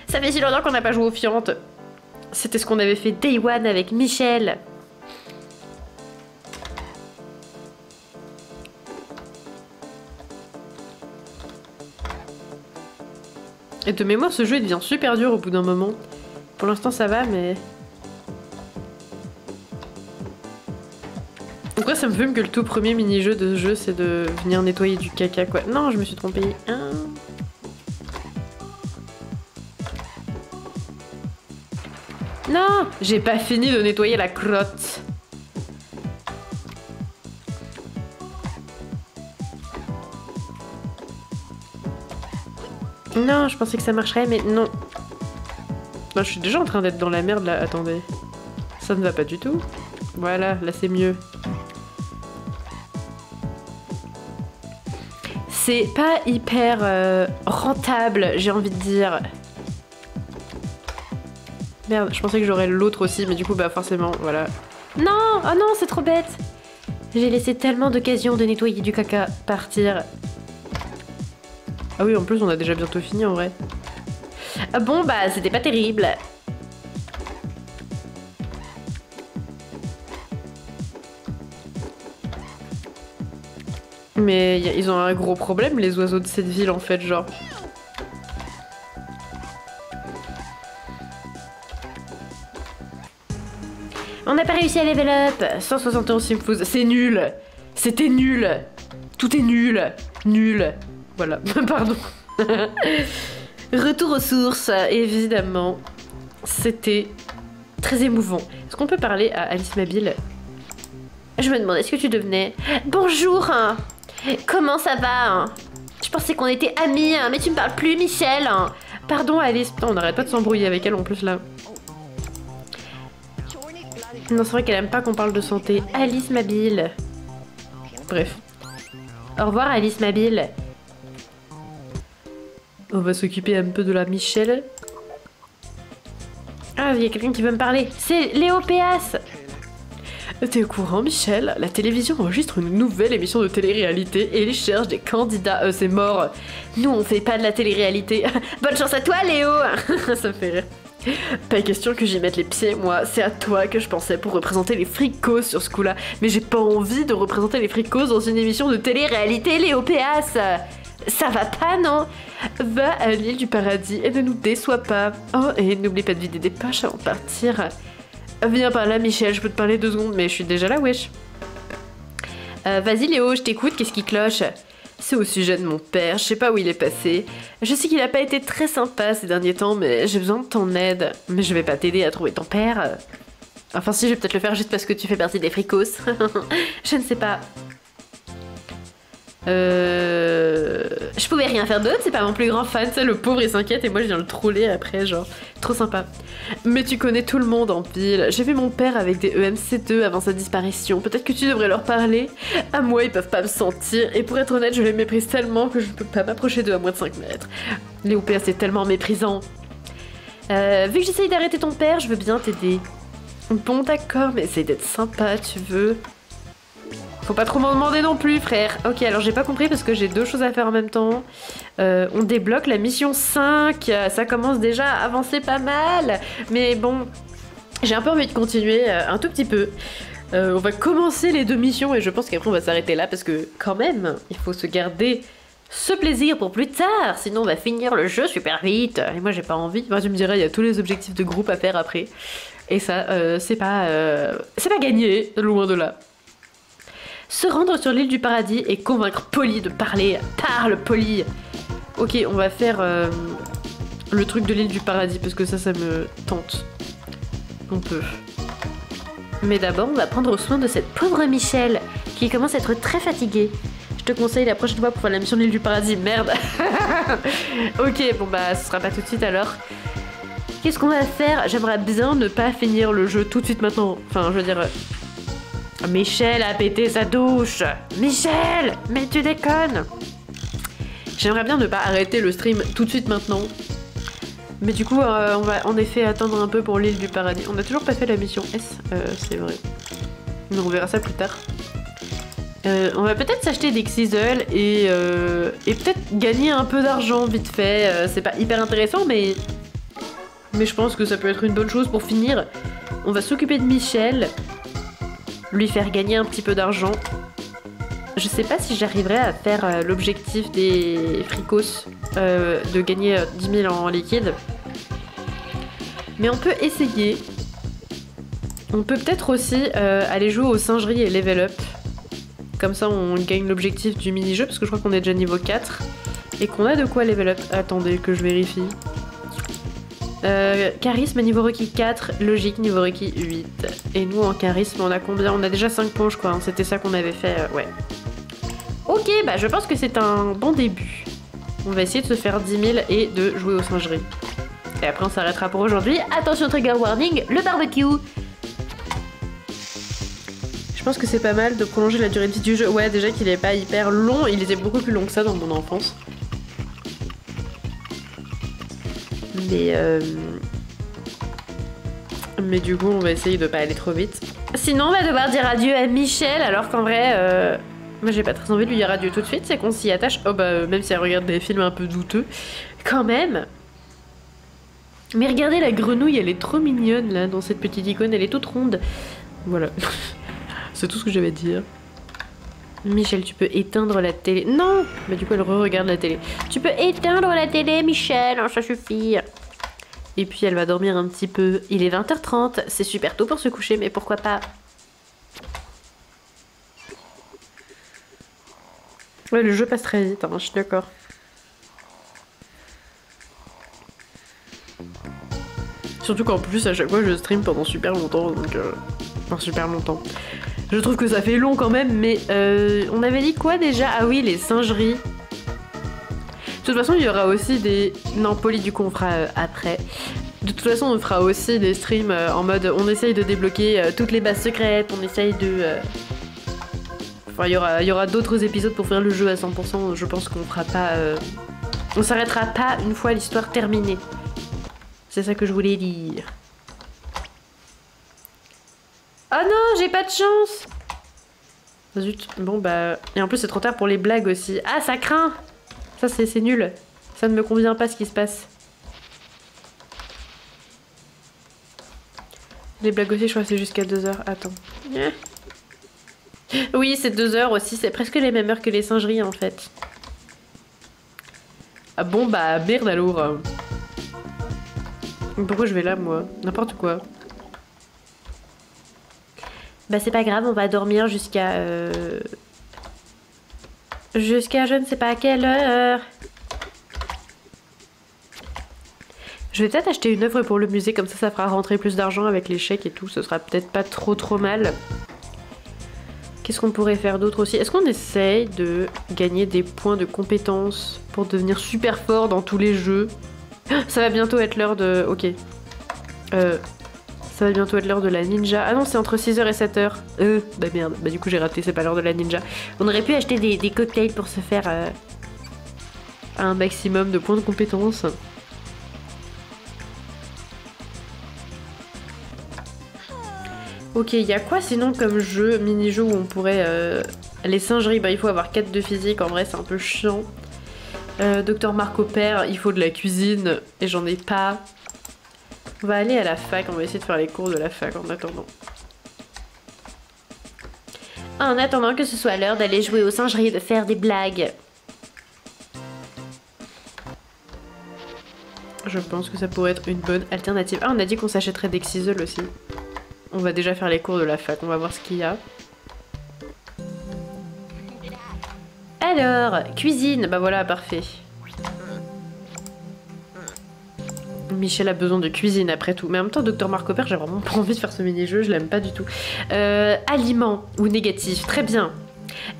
Ça fait si longtemps qu'on n'a pas joué aux fientes. C'était ce qu'on avait fait Day One avec Michel. Et de mémoire, ce jeu il devient super dur au bout d'un moment. Pour l'instant ça va, mais... Pourquoi ça me fume que le tout premier mini-jeu de ce jeu c'est de venir nettoyer du caca quoi. Non, je me suis trompée. Hein. Non, j'ai pas fini de nettoyer la crotte. Non, je pensais que ça marcherait, mais non. Bah, je suis déjà en train d'être dans la merde là, attendez. Ça ne va pas du tout. Voilà, là c'est mieux. C'est pas hyper rentable, j'ai envie de dire. Merde, je pensais que j'aurais l'autre aussi, mais du coup, bah forcément, voilà. Non! Oh non, c'est trop bête! J'ai laissé tellement d'occasions de nettoyer du caca partir. Ah oui, en plus, on a déjà bientôt fini, en vrai. Ah bon, bah, c'était pas terrible. Mais ils ont un gros problème, les oiseaux de cette ville, en fait, genre. On n'a pas réussi à level up. 171 Simfous, c'est nul. C'était nul. Tout est nul. Nul. Voilà, pardon. Retour aux sources, évidemment. C'était très émouvant. Est-ce qu'on peut parler à Alice Mabille? Je me demandais ce que tu devenais. Bonjour. Comment ça va? Je pensais qu'on était amis, mais tu me parles plus, Michel. Pardon, Alice. Putain, on n'arrête pas de s'embrouiller avec elle en plus là. Non, c'est vrai qu'elle aime pas qu'on parle de santé. Alice Mabille. Bref. Au revoir, Alice Mabille. On va s'occuper un peu de la Michel. Ah, il y a quelqu'un qui veut me parler. C'est Léo Péas. T'es au courant, Michel? La télévision enregistre une nouvelle émission de télé-réalité et ils cherchent des candidats. C'est mort. Nous, on fait pas de la télé-réalité. Bonne chance à toi, Léo. Ça me fait rire. Pas question que j'y mette les pieds, moi. C'est à toi que je pensais pour représenter les fricos sur ce coup-là. Mais j'ai pas envie de représenter les fricos dans une émission de télé-réalité, Léo Péas. Ça va pas, non? Va à l'île du paradis et ne nous déçois pas. Oh, et n'oublie pas de vider des poches avant de partir. Viens par là, Michel, je peux te parler 2 secondes, mais je suis déjà là, wesh. Vas-y, Léo, je t'écoute, qu'est-ce qui cloche? C'est au sujet de mon père, je sais pas où il est passé. Je sais qu'il a pas été très sympa ces derniers temps, mais j'ai besoin de ton aide. Mais je vais pas t'aider à trouver ton père. Enfin si, je vais peut-être le faire juste parce que tu fais partie des fricos. Je ne sais pas. Je pouvais rien faire d'autre, c'est pas mon plus grand fan, ça, le pauvre il s'inquiète et moi je viens le troller après, genre, trop sympa. Mais tu connais tout le monde en ville, j'ai vu mon père avec des EMC2 avant sa disparition, peut-être que tu devrais leur parler. À moi ils peuvent pas me sentir, et pour être honnête je les méprise tellement que je ne peux pas m'approcher d'eux à moins de 5 mètres. Les OPA c'est tellement méprisant. Vu que j'essaye d'arrêter ton père, je veux bien t'aider. Bon d'accord, mais essaye d'être sympa, tu veux. Faut pas trop m'en demander non plus, frère. Ok, alors j'ai pas compris parce que j'ai 2 choses à faire en même temps. On débloque la mission 5. Ça commence déjà à avancer pas mal. Mais bon, j'ai un peu envie de continuer un tout petit peu. On va commencer les 2 missions et je pense qu'après on va s'arrêter là parce que quand même, il faut se garder ce plaisir pour plus tard. Sinon on va finir le jeu super vite. Et moi j'ai pas envie. Moi tu me dirais, il y a tous les objectifs de groupe à faire après. Et ça, c'est pas gagné, loin de là. Se rendre sur l'île du paradis et convaincre Polly de parler. Parle, Polly. Ok, on va faire le truc de l'île du paradis parce que ça me tente. On peut. Mais d'abord, on va prendre soin de cette pauvre Michelle qui commence à être très fatiguée. Je te conseille la prochaine fois pour faire la mission de l'île du paradis. Merde. Ok, bon bah ce sera pas tout de suite alors. Qu'est-ce qu'on va faire? J'aimerais bien ne pas finir le jeu tout de suite maintenant. Enfin, je veux dire... Michel a pété sa douche. Michel, mais tu déconnes. J'aimerais bien ne pas arrêter le stream tout de suite maintenant. Mais du coup, on va en effet attendre un peu pour l'île du paradis. On n'a toujours pas fait la mission S, c'est vrai. Mais on verra ça plus tard. On va peut-être s'acheter des Xyzels et peut-être gagner un peu d'argent vite fait. C'est pas hyper intéressant, mais je pense que ça peut être une bonne chose pour finir. On va s'occuper de Michel, lui faire gagner un petit peu d'argent. Je sais pas si j'arriverai à faire l'objectif des fricos, de gagner 10 000 en liquide. Mais on peut essayer. On peut peut-être aussi aller jouer aux singeries et level up. Comme ça on gagne l'objectif du mini-jeu, parce que je crois qu'on est déjà niveau 4. Et qu'on a de quoi level up. Attendez que je vérifie. Charisme niveau requis 4, logique niveau requis 8. Et nous en charisme on a combien? On a déjà 5 points je crois, hein. C'était ça qu'on avait fait, ouais. Ok, bah je pense que c'est un bon début. On va essayer de se faire 10 000 et de jouer aux singeries. Et après on s'arrêtera pour aujourd'hui. Attention trigger warning, le barbecue. Je pense que c'est pas mal de prolonger la durée de vie du jeu. Ouais, déjà qu'il est pas hyper long, il était beaucoup plus long que ça dans mon enfance. Mais du coup on va essayer de pas aller trop vite. Sinon on va devoir dire adieu à Michel, alors qu'en vrai moi j'ai pas très envie de lui dire adieu tout de suite, c'est qu'on s'y attache. Oh bah même si elle regarde des films un peu douteux quand même. Mais regardez la grenouille, elle est trop mignonne là dans cette petite icône, elle est toute ronde. Voilà. C'est tout ce que j'avais à dire. Michel, tu peux éteindre la télé. Non. Mais du coup elle re-regarde la télé. Tu peux éteindre la télé Michel, ça suffit. Et puis elle va dormir un petit peu. Il est 20h30, c'est super tôt pour se coucher, mais pourquoi pas. Ouais, le jeu passe très vite, hein, je suis d'accord. Surtout qu'en plus, à chaque fois, je stream pendant super longtemps, donc... Enfin, super longtemps. Je trouve que ça fait long quand même, mais... on avait dit quoi déjà? Ah oui, les singeries. De toute façon, il y aura aussi des... Non, Polly, du coup, on fera après. De toute façon, on fera aussi des streams en mode... On essaye de débloquer toutes les bases secrètes, on essaye de... Enfin, il y aura d'autres épisodes pour faire le jeu à 100%. Je pense qu'on fera pas... On s'arrêtera pas une fois l'histoire terminée. C'est ça que je voulais dire. Oh non, j'ai pas de chance! Zut. Bon, bah... Et en plus, c'est trop tard pour les blagues aussi. Ah, ça craint! Ça, c'est nul. Ça ne me convient pas ce qui se passe. Les blagues aussi, je crois que c'est jusqu'à 2h. Attends. Oui, c'est 2h aussi. C'est presque les mêmes heures que les singeries, en fait. Ah bon, bah, merde alors. Pourquoi je vais là, moi? N'importe quoi. Bah, c'est pas grave, on va dormir jusqu'à... Jusqu'à je ne sais pas à quelle heure. Je vais peut-être acheter une œuvre pour le musée, comme ça fera rentrer plus d'argent avec les chèques et tout. Ce sera peut-être pas trop mal. Qu'est-ce qu'on pourrait faire d'autre aussi? Est-ce qu'on essaye de gagner des points de compétence pour devenir super fort dans tous les jeux? Ça va bientôt être l'heure de... Ok. Ça va bientôt être l'heure de la ninja. Ah non, c'est entre 6h et 7h. Bah merde. Bah du coup j'ai raté, c'est pas l'heure de la ninja. On aurait pu acheter des cocktails pour se faire un maximum de points de compétence. Ok, il y a quoi sinon comme jeu, mini-jeu où on pourrait... Les singeries, bah il faut avoir 4 de physique, en vrai c'est un peu chiant. Docteur Marco Père, il faut de la cuisine, et j'en ai pas. On va aller à la fac, on va essayer de faire les cours de la fac en attendant. En attendant que ce soit l'heure d'aller jouer aux singeries et de faire des blagues. Je pense que ça pourrait être une bonne alternative. Ah, on a dit qu'on s'achèterait des Xyzels aussi. On va déjà faire les cours de la fac, on va voir ce qu'il y a. Alors, cuisine, bah voilà, parfait. Michel a besoin de cuisine après tout. Mais en même temps, Dr Marcoper, j'ai vraiment pas envie de faire ce mini-jeu, je l'aime pas du tout. Aliments ou négatif, très bien.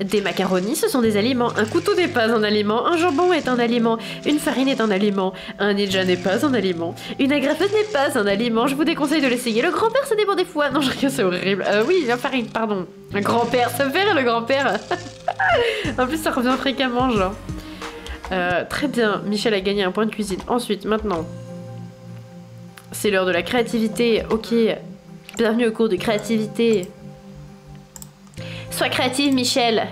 Des macaronis, ce sont des aliments. Un couteau n'est pas un aliment. Un jambon est un aliment. Une farine est un aliment. Un ninja n'est pas un aliment. Une agrafeuse n'est pas un aliment. Je vous déconseille de l'essayer. Le grand-père, ça dépend des fois. Non, je rigole, c'est horrible. Oui, la farine, pardon. Un grand-père, ça me fait rire, le grand-père. En plus, ça revient fréquemment, genre. Très bien, Michel a gagné un point de cuisine. Ensuite, maintenant... C'est l'heure de la créativité, ok. Bienvenue au cours de créativité. Sois créative, Michel.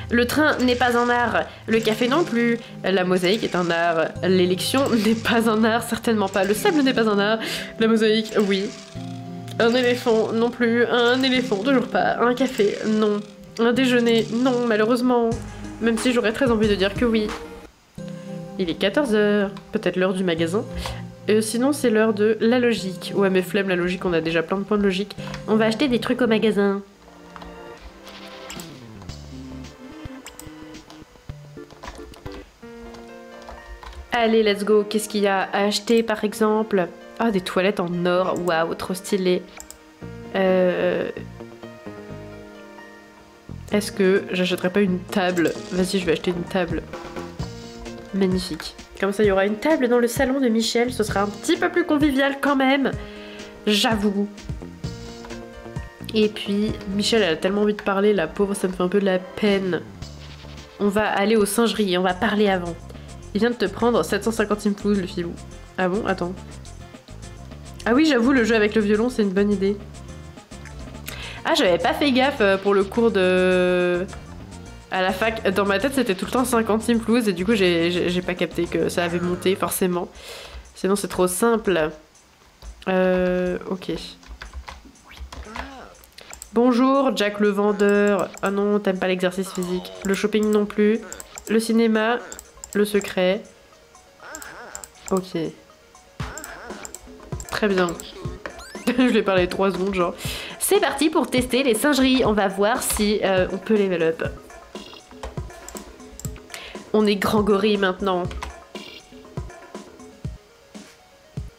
Le train n'est pas un art, le café non plus, la mosaïque est un art, l'élection n'est pas un art, certainement pas, le sable n'est pas un art, la mosaïque, oui. Un éléphant non plus, un éléphant toujours pas, un café, non. Un déjeuner, non, malheureusement. Même si j'aurais très envie de dire que oui. Il est 14 h, peut-être l'heure du magasin. Sinon, c'est l'heure de la logique. Ouais, mais flemme la logique, on a déjà plein de points de logique. On va acheter des trucs au magasin. Allez, let's go. Qu'est-ce qu'il y a à acheter, par exemple? Ah, des toilettes en or. Waouh, trop stylé. Est-ce que j'achèterais pas une table? Vas-y, je vais acheter une table. Magnifique. Comme ça, il y aura une table dans le salon de Michel. Ce sera un petit peu plus convivial quand même. J'avoue. Et puis, Michel, elle a tellement envie de parler. La pauvre, ça me fait un peu de la peine. On va aller aux singeries et on va parler avant. Il vient de te prendre 750 simplouz, le filou. Ah bon? Attends. Ah oui, j'avoue, le jeu avec le violon, c'est une bonne idée. Ah, j'avais pas fait gaffe pour le cours de... À la fac, dans ma tête, c'était tout le temps 50 simplouz et du coup, j'ai pas capté que ça avait monté, forcément. Sinon, c'est trop simple. Ok. Bonjour, Jack le vendeur. Ah non, t'aimes pas l'exercice physique. Le shopping non plus. Le cinéma. Le secret. Ok. Très bien. Je lui ai parlé 3 secondes, genre. C'est parti pour tester les singeries. On va voir si on peut level up. On est grand gorille maintenant.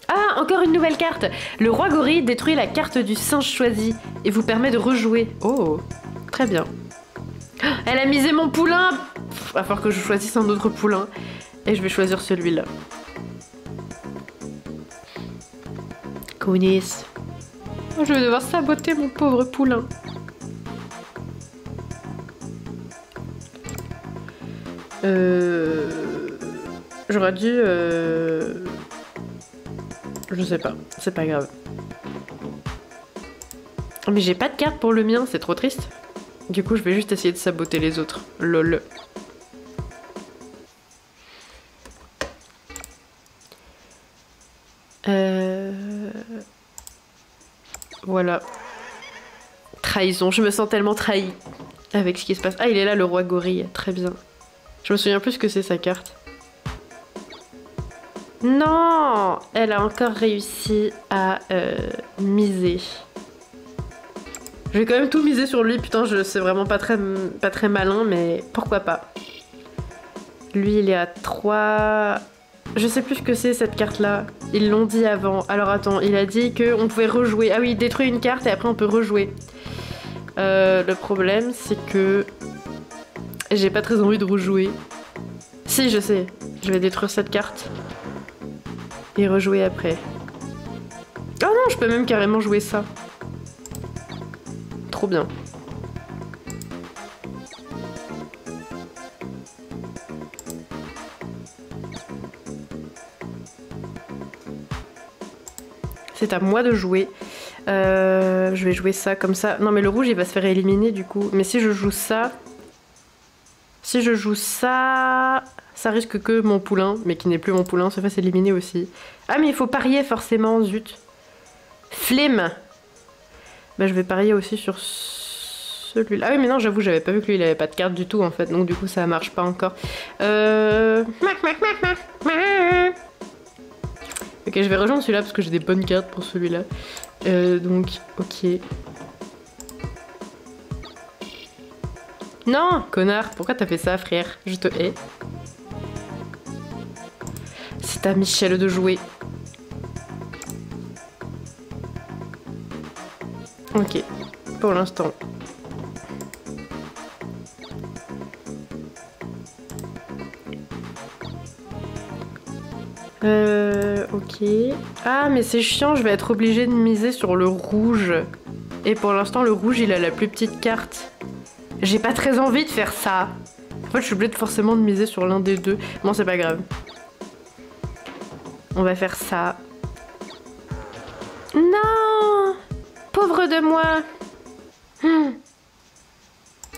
Ah, encore une nouvelle carte. Le roi gorille détruit la carte du singe choisi et vous permet de rejouer. Oh, très bien. Elle a misé mon poulain. Va falloir que je choisisse un autre poulain. Et je vais choisir celui-là. Connaisse. Je vais devoir saboter mon pauvre poulain. J'aurais dû... Je sais pas, c'est pas grave. Mais j'ai pas de carte pour le mien, c'est trop triste. Du coup, je vais juste essayer de saboter les autres. Lol. Voilà. Trahison, je me sens tellement trahie avec ce qui se passe. Ah, il est là, le roi gorille, très bien. Je me souviens plus ce que c'est sa carte. Non! Elle a encore réussi à miser. Je vais quand même tout miser sur lui, putain, c'est vraiment pas très malin, mais pourquoi pas. Lui, il est à 3... Je sais plus ce que c'est cette carte-là. Ils l'ont dit avant. Alors attends, il a dit qu'on pouvait rejouer. Ah oui, détruire une carte et après on peut rejouer. Le problème, c'est que... J'ai pas très envie de rejouer. Si, je sais. Je vais détruire cette carte. Et rejouer après. Oh non, je peux même carrément jouer ça. Trop bien. C'est à moi de jouer. Je vais jouer ça comme ça. Non mais le rouge il va se faire éliminer du coup. Mais si je joue ça... Si je joue ça... Ça risque que mon poulain, mais qui n'est plus mon poulain, se fasse éliminer aussi. Ah mais il faut parier forcément, zut. Flemme. Bah je vais parier aussi sur celui-là. Ah oui mais non j'avoue j'avais pas vu que lui il avait pas de carte du tout en fait. Donc du coup ça marche pas encore. Ok, je vais rejoindre celui-là parce que j'ai des bonnes cartes pour celui-là. Donc, ok. Non, connard, pourquoi t'as fait ça, frère? Je te hais. C'est à Michel de jouer. Ok, pour l'instant. Ok. Ah, mais c'est chiant, je vais être obligée de miser sur le rouge. Et pour l'instant, le rouge, il a la plus petite carte. J'ai pas très envie de faire ça. En fait, je suis obligée forcément de miser sur l'un des deux. Bon, c'est pas grave. On va faire ça. Non! Pauvre de moi!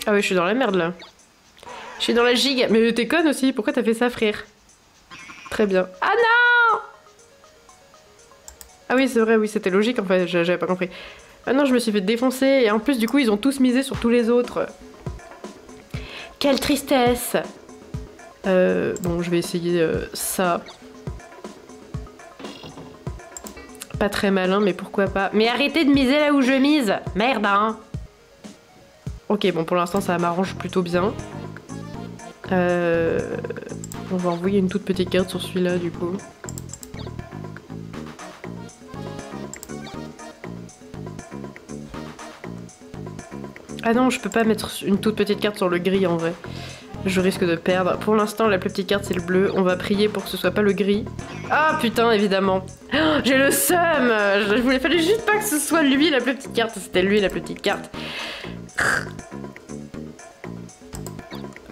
Ah oui, je suis dans la merde, là. Je suis dans la gigue. Mais t'es conne aussi, pourquoi t'as fait ça, frère? Très bien. Ah non! Ah oui, c'est vrai, oui, c'était logique, en fait, j'avais pas compris. Ah non, je me suis fait défoncer, et en plus, du coup, ils ont tous misé sur tous les autres. Quelle tristesse! Bon, je vais essayer ça. Pas très malin, mais pourquoi pas. Mais arrêtez de miser là où je mise! Merde, hein! Ok, bon, pour l'instant, ça m'arrange plutôt bien. On va envoyer une toute petite carte sur celui-là, du coup. Ah non, je peux pas mettre une toute petite carte sur le gris, en vrai. Je risque de perdre. Pour l'instant, la plus petite carte, c'est le bleu. On va prier pour que ce soit pas le gris. Ah, putain, évidemment. Oh, j'ai le seum. Je voulais, fallait juste pas que ce soit lui, la plus petite carte. C'était lui, la plus petite carte.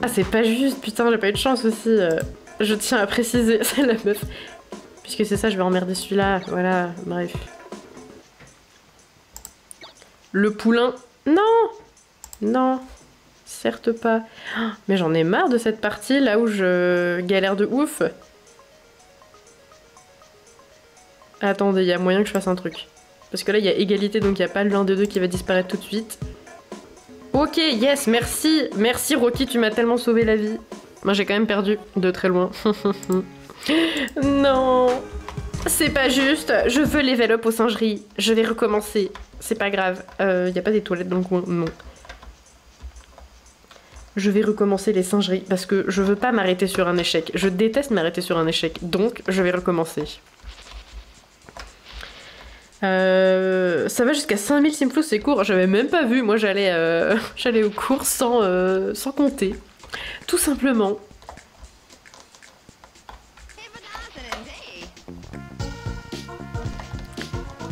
Ah, c'est pas juste, putain, j'ai pas eu de chance aussi. Je tiens à préciser, c'est la meuf. Puisque c'est ça, je vais emmerder celui-là. Voilà, bref. Le poulain. Non! Non, certes pas. Mais j'en ai marre de cette partie, là où je galère de ouf. Attendez, il y a moyen que je fasse un truc. Parce que là, il y a égalité, donc il n'y a pas l'un des deux qui va disparaître tout de suite. Ok, yes, merci. Merci Rocky, tu m'as tellement sauvé la vie. Moi j'ai quand même perdu de très loin. Non, c'est pas juste. Je veux level up aux singeries. Je vais recommencer. C'est pas grave. Y a pas des toilettes dans le coin? Non. Je vais recommencer les singeries parce que je veux pas m'arrêter sur un échec. Je déteste m'arrêter sur un échec. Donc je vais recommencer. Ça va jusqu'à 5000 simflous, c'est court. J'avais même pas vu. Moi, j'allais au cours sans compter. Tout simplement.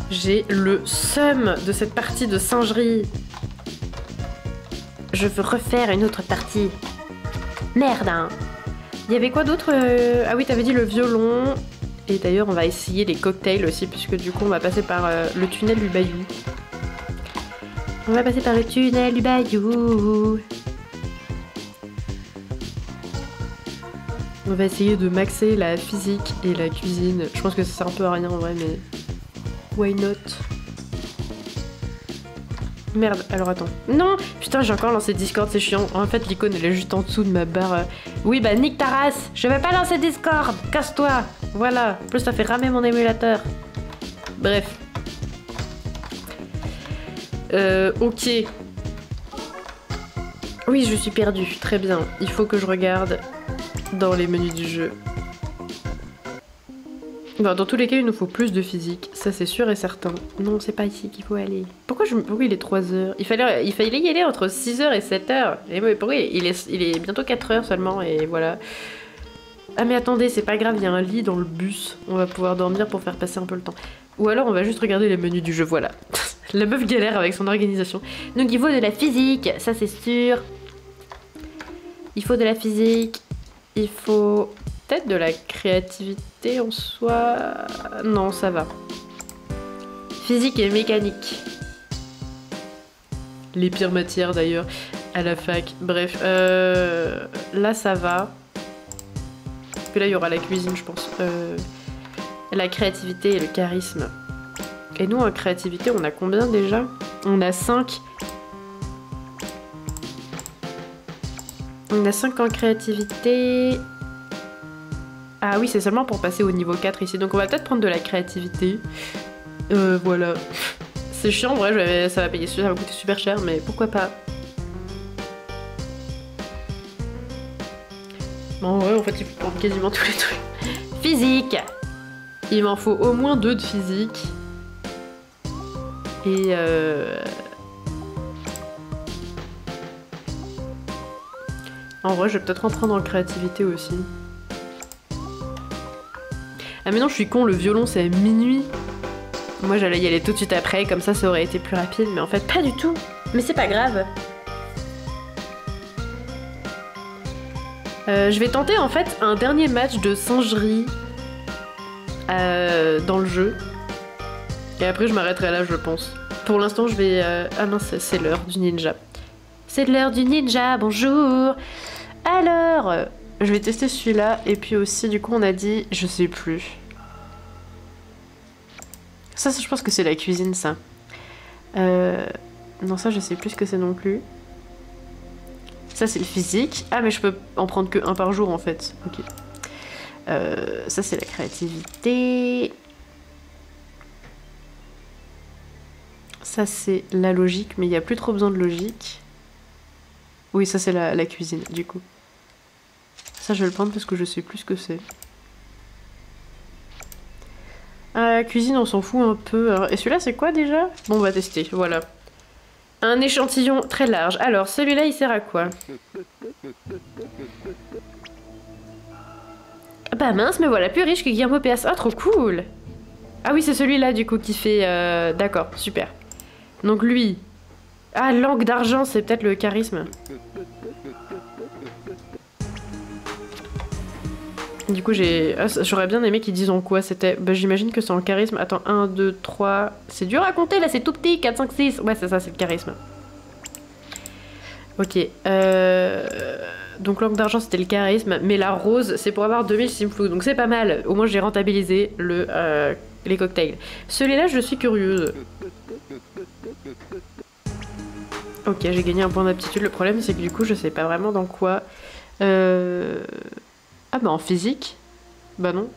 J'ai le seum de cette partie de singerie. Je veux refaire une autre partie. Merde, hein. Il y avait quoi d'autre? Ah oui, t'avais dit le violon. Et d'ailleurs, on va essayer les cocktails aussi, puisque du coup, on va passer par le tunnel du bayou. On va passer par le tunnel du bayou. On va essayer de maxer la physique et la cuisine. Je pense que ça sert un peu à rien en vrai, mais... Why not? Merde, alors attends. Non! Putain, j'ai encore lancé Discord, c'est chiant. En fait, l'icône, elle est juste en dessous de ma barre. Oui, bah nique ta race! Je vais pas lancer Discord! Casse-toi! Voilà. En plus, ça fait ramer mon émulateur. Bref. Ok. Oui, je suis perdue. Très bien. Il faut que je regarde dans les menus du jeu. Bon, dans tous les cas, il nous faut plus de physique. Ça, c'est sûr et certain. Non, c'est pas ici qu'il faut aller. Pourquoi il est 3h? Il fallait y aller entre 6h et 7h. Et pourquoi il est bientôt 4h seulement, et voilà. Ah mais attendez, c'est pas grave, il y a un lit dans le bus. On va pouvoir dormir pour faire passer un peu le temps. Ou alors on va juste regarder les menus du jeu, voilà. La meuf galère avec son organisation. Donc il faut de la physique, ça c'est sûr. Il faut de la physique. Il faut peut-être de la créativité en soi. Non, ça va. Physique et mécanique. Les pires matières d'ailleurs à la fac. Bref, là ça va. Puis là, il y aura la cuisine, je pense. La créativité et le charisme. Et nous, en créativité, on a combien déjà? On a 5. On a 5 en créativité. Ah oui, c'est seulement pour passer au niveau 4 ici. Donc on va peut-être prendre de la créativité. Voilà. C'est chiant, en vrai, ça va coûter super cher, mais pourquoi pas. En vrai, en fait, il faut prendre quasiment tous les trucs. Physique. Il m'en faut au moins 2 de physique. Et en vrai, je vais peut-être rentrer dans la créativité aussi. Ah mais non, je suis con, le violon c'est à minuit. Moi j'allais y aller tout de suite après, comme ça aurait été plus rapide, mais en fait pas du tout. Mais c'est pas grave. Je vais tenter en fait un dernier match de singerie dans le jeu. Et après je m'arrêterai là je pense. Pour l'instant je vais... Ah mince, c'est l'heure du ninja. C'est l'heure du ninja, bonjour. Alors, je vais tester celui-là, et puis aussi du coup on a dit... Je sais plus. Ça je pense que c'est la cuisine ça. Non ça je sais plus ce que c'est non plus. Ça c'est le physique. Ah mais je peux en prendre que un par jour en fait. Ok. Ça c'est la créativité. Ça c'est la logique, mais il n'y a plus trop besoin de logique. Oui ça c'est la cuisine du coup. Ça je vais le prendre parce que je sais plus ce que c'est. Cuisine on s'en fout un peu. Et celui-là c'est quoi déjà? Bon on va tester, voilà. Un échantillon très large. Alors celui-là il sert à quoi? Bah mince, me voilà plus riche que Guillermo PS. Ah trop cool. Ah oui c'est celui-là du coup qui fait... D'accord, super. Donc lui... Ah langue d'argent c'est peut-être le charisme. Du coup, j'aurais bien aimé qu'ils disent en quoi c'était. Bah, j'imagine que c'est en charisme. Attends, 1, 2, 3. C'est dur à compter là, c'est tout petit. 4, 5, 6. Ouais, c'est ça, c'est le charisme. Ok. Donc, langue d'argent, c'était le charisme. Mais la rose, c'est pour avoir 2000 simflou. Donc, c'est pas mal. Au moins, j'ai rentabilisé les cocktails. Celui-là, je suis curieuse. Ok, j'ai gagné un point d'aptitude. Le problème, c'est que du coup, je sais pas vraiment dans quoi. Ah bah en physique? Bah non.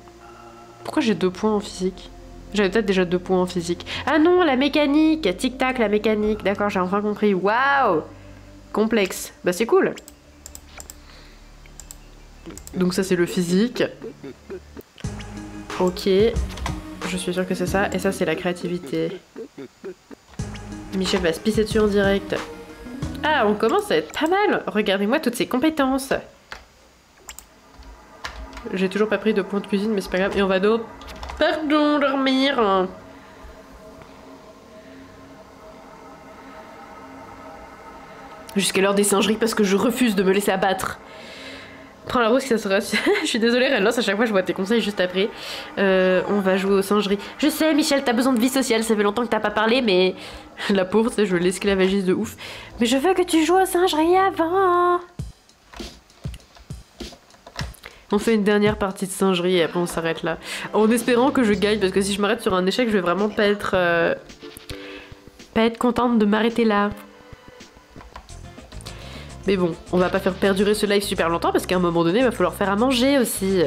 Pourquoi j'ai 2 points en physique? J'avais peut-être déjà 2 points en physique. Ah non, la mécanique! Tic-tac, la mécanique. D'accord, j'ai enfin compris. Waouh! Complexe. Bah c'est cool. Donc ça c'est le physique. Ok. Je suis sûre que c'est ça. Et ça c'est la créativité. Michel va se pisser dessus en direct. Ah, on commence à être pas mal. Regardez-moi toutes ces compétences. J'ai toujours pas pris de points de cuisine, mais c'est pas grave. Et on va dormir. Jusqu'à l'heure des singeries parce que je refuse de me laisser abattre. Prends la rose, ça sera... Je suis désolée, Renlos, à chaque fois je vois tes conseils juste après. On va jouer aux singeries. Je sais, Michel, t'as besoin de vie sociale, ça fait longtemps que t'as pas parlé, mais... La pauvre, tu sais, je l'esclavagise de ouf. Mais je veux que tu joues aux singeries avant. On fait une dernière partie de singerie et après on s'arrête là. En espérant que je gagne, parce que si je m'arrête sur un échec, je vais vraiment pas être contente de m'arrêter là. Mais bon, on va pas faire perdurer ce live super longtemps parce qu'à un moment donné, il va falloir faire à manger aussi.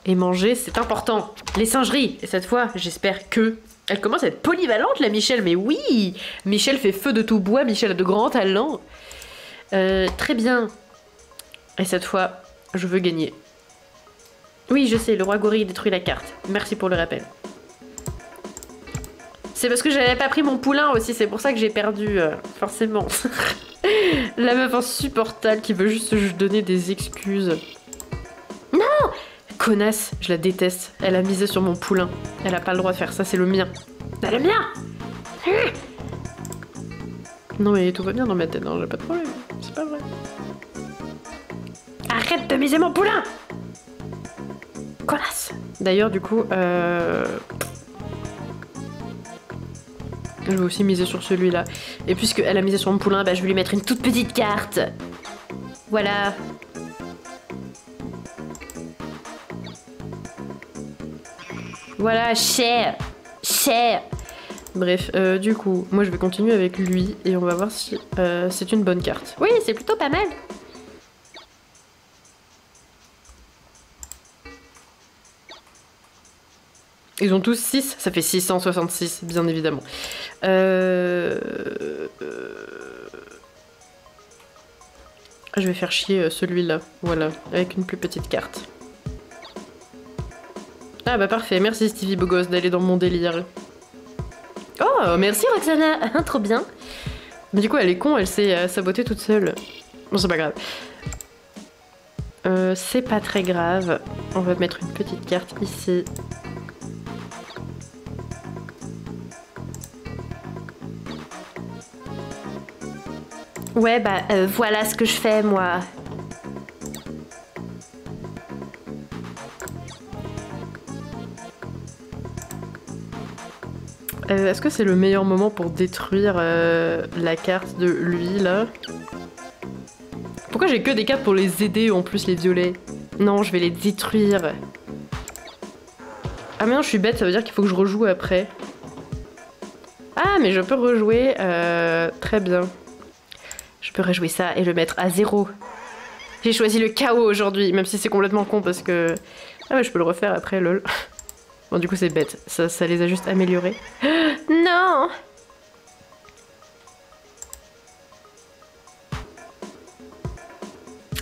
Et manger, c'est important. Les singeries. Et cette fois, j'espère que... Elle commence à être polyvalente, la Michel, mais oui! Michel fait feu de tout bois, Michel a de grands talents. Très bien. Et cette fois, je veux gagner. Oui, je sais, le roi gorille détruit la carte. Merci pour le rappel. C'est parce que j'avais pas pris mon poulain aussi, c'est pour ça que j'ai perdu, forcément. La meuf insupportable qui veut juste se donner des excuses. Non! Connasse, je la déteste. Elle a misé sur mon poulain. Elle a pas le droit de faire ça, c'est le mien. C'est le mien! Non mais tout va bien dans ma tête, non, j'ai pas de problème. C'est pas vrai. Arrête de miser mon poulain! Connasse! D'ailleurs, du coup, je vais aussi miser sur celui-là. Et puisqu'elle a misé sur mon poulain, bah, je vais lui mettre une toute petite carte. Voilà. Voilà, cher. Cher. Bref, du coup, moi je vais continuer avec lui et on va voir si c'est une bonne carte. Oui, c'est plutôt pas mal. Ils ont tous 6, ça fait 666, bien évidemment. Je vais faire chier celui-là, voilà, avec une plus petite carte. Ah bah parfait, merci Stevie beau gosse d'aller dans mon délire. Oh, merci Roxana, trop bien. Mais du coup, elle est con, elle s'est sabotée toute seule. Bon, c'est pas grave. C'est pas très grave. On va mettre une petite carte ici. Ouais, bah voilà ce que je fais moi. Est-ce que c'est le meilleur moment pour détruire la carte de lui là? Pourquoi j'ai que des cartes pour les aider en plus les violets? Non, je vais les détruire. Ah mais non, je suis bête, ça veut dire qu'il faut que je rejoue après. Ah mais je peux rejouer, très bien. Je peux rejouer ça et le mettre à 0. J'ai choisi le chaos aujourd'hui, même si c'est complètement con parce que... Ah mais je peux le refaire après, lol. Bon du coup c'est bête, ça les a juste améliorés. Non!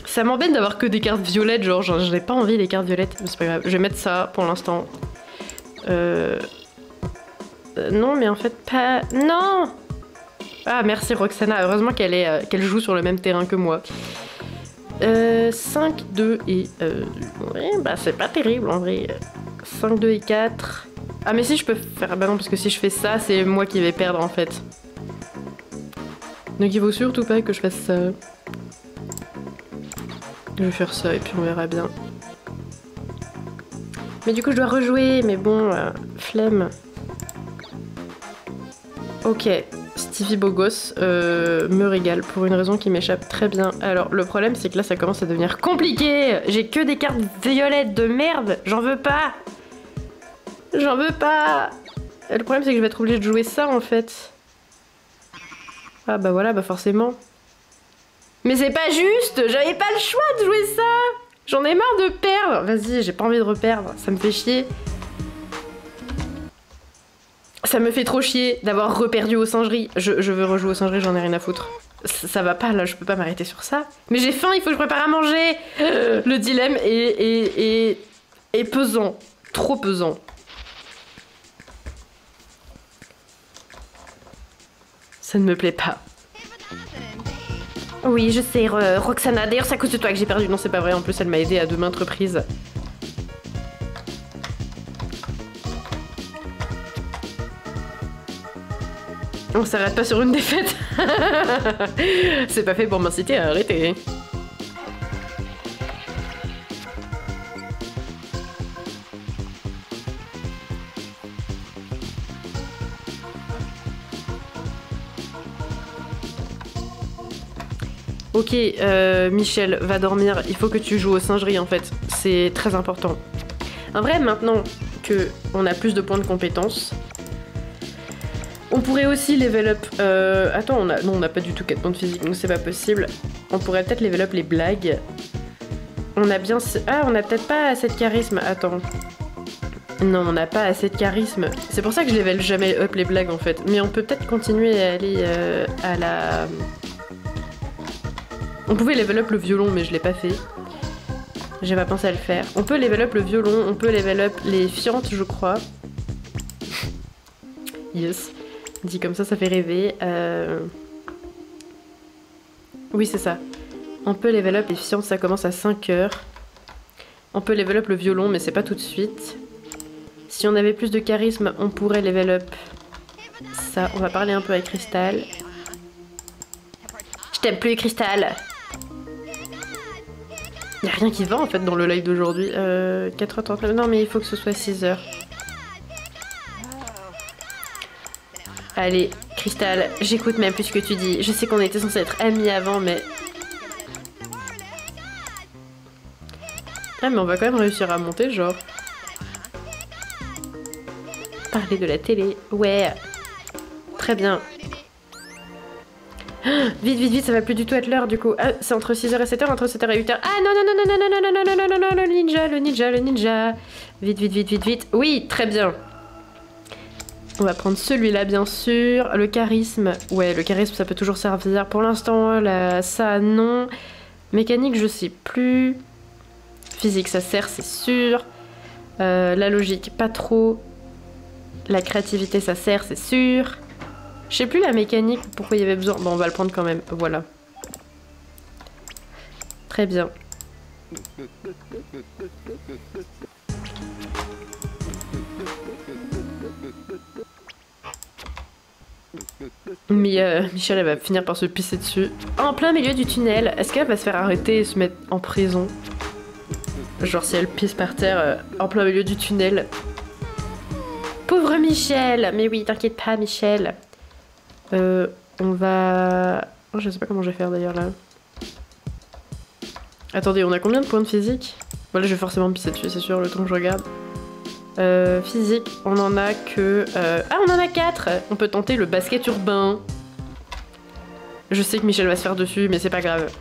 Ça m'embête d'avoir que des cartes violettes, genre j'en ai pas envie les cartes violettes, mais c'est pas grave. Je vais mettre ça pour l'instant. Non mais en fait pas... Non! Ah merci Roxana, heureusement qu'elle joue sur le même terrain que moi. 5, 2 et... ouais, bah c'est pas terrible en vrai. 5, 2 et 4... Ah mais si je peux faire... Bah non parce que si je fais ça, c'est moi qui vais perdre en fait. Donc il faut surtout pas que je fasse ça. Je vais faire ça et puis on verra bien. Mais du coup je dois rejouer, mais bon, flemme. Ok, Stevie Bogos me régale pour une raison qui m'échappe très bien. Alors le problème c'est que là ça commence à devenir compliqué. J'ai que des cartes violettes de merde, j'en veux pas. J'en veux pas. Et le problème c'est que je vais être obligée de jouer ça en fait. Ah bah voilà, bah forcément. Mais c'est pas juste, j'avais pas le choix de jouer ça. J'en ai marre de perdre. Vas-y, j'ai pas envie de reperdre, ça me fait chier. Ça me fait trop chier d'avoir reperdu aux singeries. Je veux rejouer aux singeries, j'en ai rien à foutre. Ça va pas là, je peux pas m'arrêter sur ça. Mais j'ai faim, il faut que je prépare à manger. Le dilemme est pesant, trop pesant. Ça ne me plaît pas. Oui, je sais, Roxana. D'ailleurs, c'est à cause de toi que j'ai perdu. Non, c'est pas vrai. En plus, elle m'a aidé à de maintes reprises. On s'arrête pas sur une défaite. C'est pas fait pour m'inciter à arrêter. Ok, Michel, va dormir. Il faut que tu joues aux singeries en fait. C'est très important. En vrai, maintenant que on a plus de points de compétence, on pourrait aussi level up... Attends, non, on n'a pas du tout 4 points de physique, donc c'est pas possible. On pourrait peut-être level up les blagues. On a bien... Ah, on a peut-être pas assez de charisme. Attends. Non, on n'a pas assez de charisme. C'est pour ça que je level jamais up les blagues en fait. Mais on peut peut-être continuer à aller à la... On pouvait level up le violon, mais je l'ai pas fait. J'ai pas pensé à le faire. On peut level up le violon, on peut level up les fientes, je crois. Yes. Dit comme ça fait rêver. Oui, c'est ça. On peut level up les fientes, ça commence à 5 heures. On peut level up le violon, mais c'est pas tout de suite. Si on avait plus de charisme, on pourrait level up ça. On va parler un peu avec Crystal. Je t'aime plus, Crystal. Y'a rien qui va en fait dans le live d'aujourd'hui. 4h39. Non, mais il faut que ce soit 6h. Allez, Crystal, j'écoute même plus ce que tu dis. Je sais qu'on était censés être amis avant, mais... Ah, mais on va quand même réussir à monter, genre. Parler de la télé. Ouais. Très bien. Vite, vite, vite, ça va plus du tout être l'heure du coup. Ah, c'est entre 6h et 7h, entre 7h et 8h. Ah non, non, non, non, non, non, non, non, non, non, non, non, non, le ninja, le ninja, le ninja. Vite, vite, vite, vite, vite. Oui, très bien. On va prendre celui-là, bien sûr. Le charisme. Ouais, le charisme, ça peut toujours servir. Pour l'instant, là, ça, non. Mécanique, je sais plus. Physique, ça sert, c'est sûr. La logique, pas trop. La créativité, ça sert, c'est sûr. Je sais plus la mécanique, pourquoi il y avait besoin. Bon, on va le prendre quand même, voilà. Très bien. Mais Michel, elle va finir par se pisser dessus. En plein milieu du tunnel, est-ce qu'elle va se faire arrêter et se mettre en prison? Genre si elle pisse par terre en plein milieu du tunnel. Pauvre Michel! Mais oui, t'inquiète pas, Michel. On va... Oh, je sais pas comment je vais faire d'ailleurs là. Attendez, on a combien de points de physique? Voilà, je vais forcément me pisser dessus, c'est sûr, le temps que je regarde. Physique, on en a que... Ah, on en a 4! On peut tenter le basket urbain. Je sais que Michel va se faire dessus, mais c'est pas grave.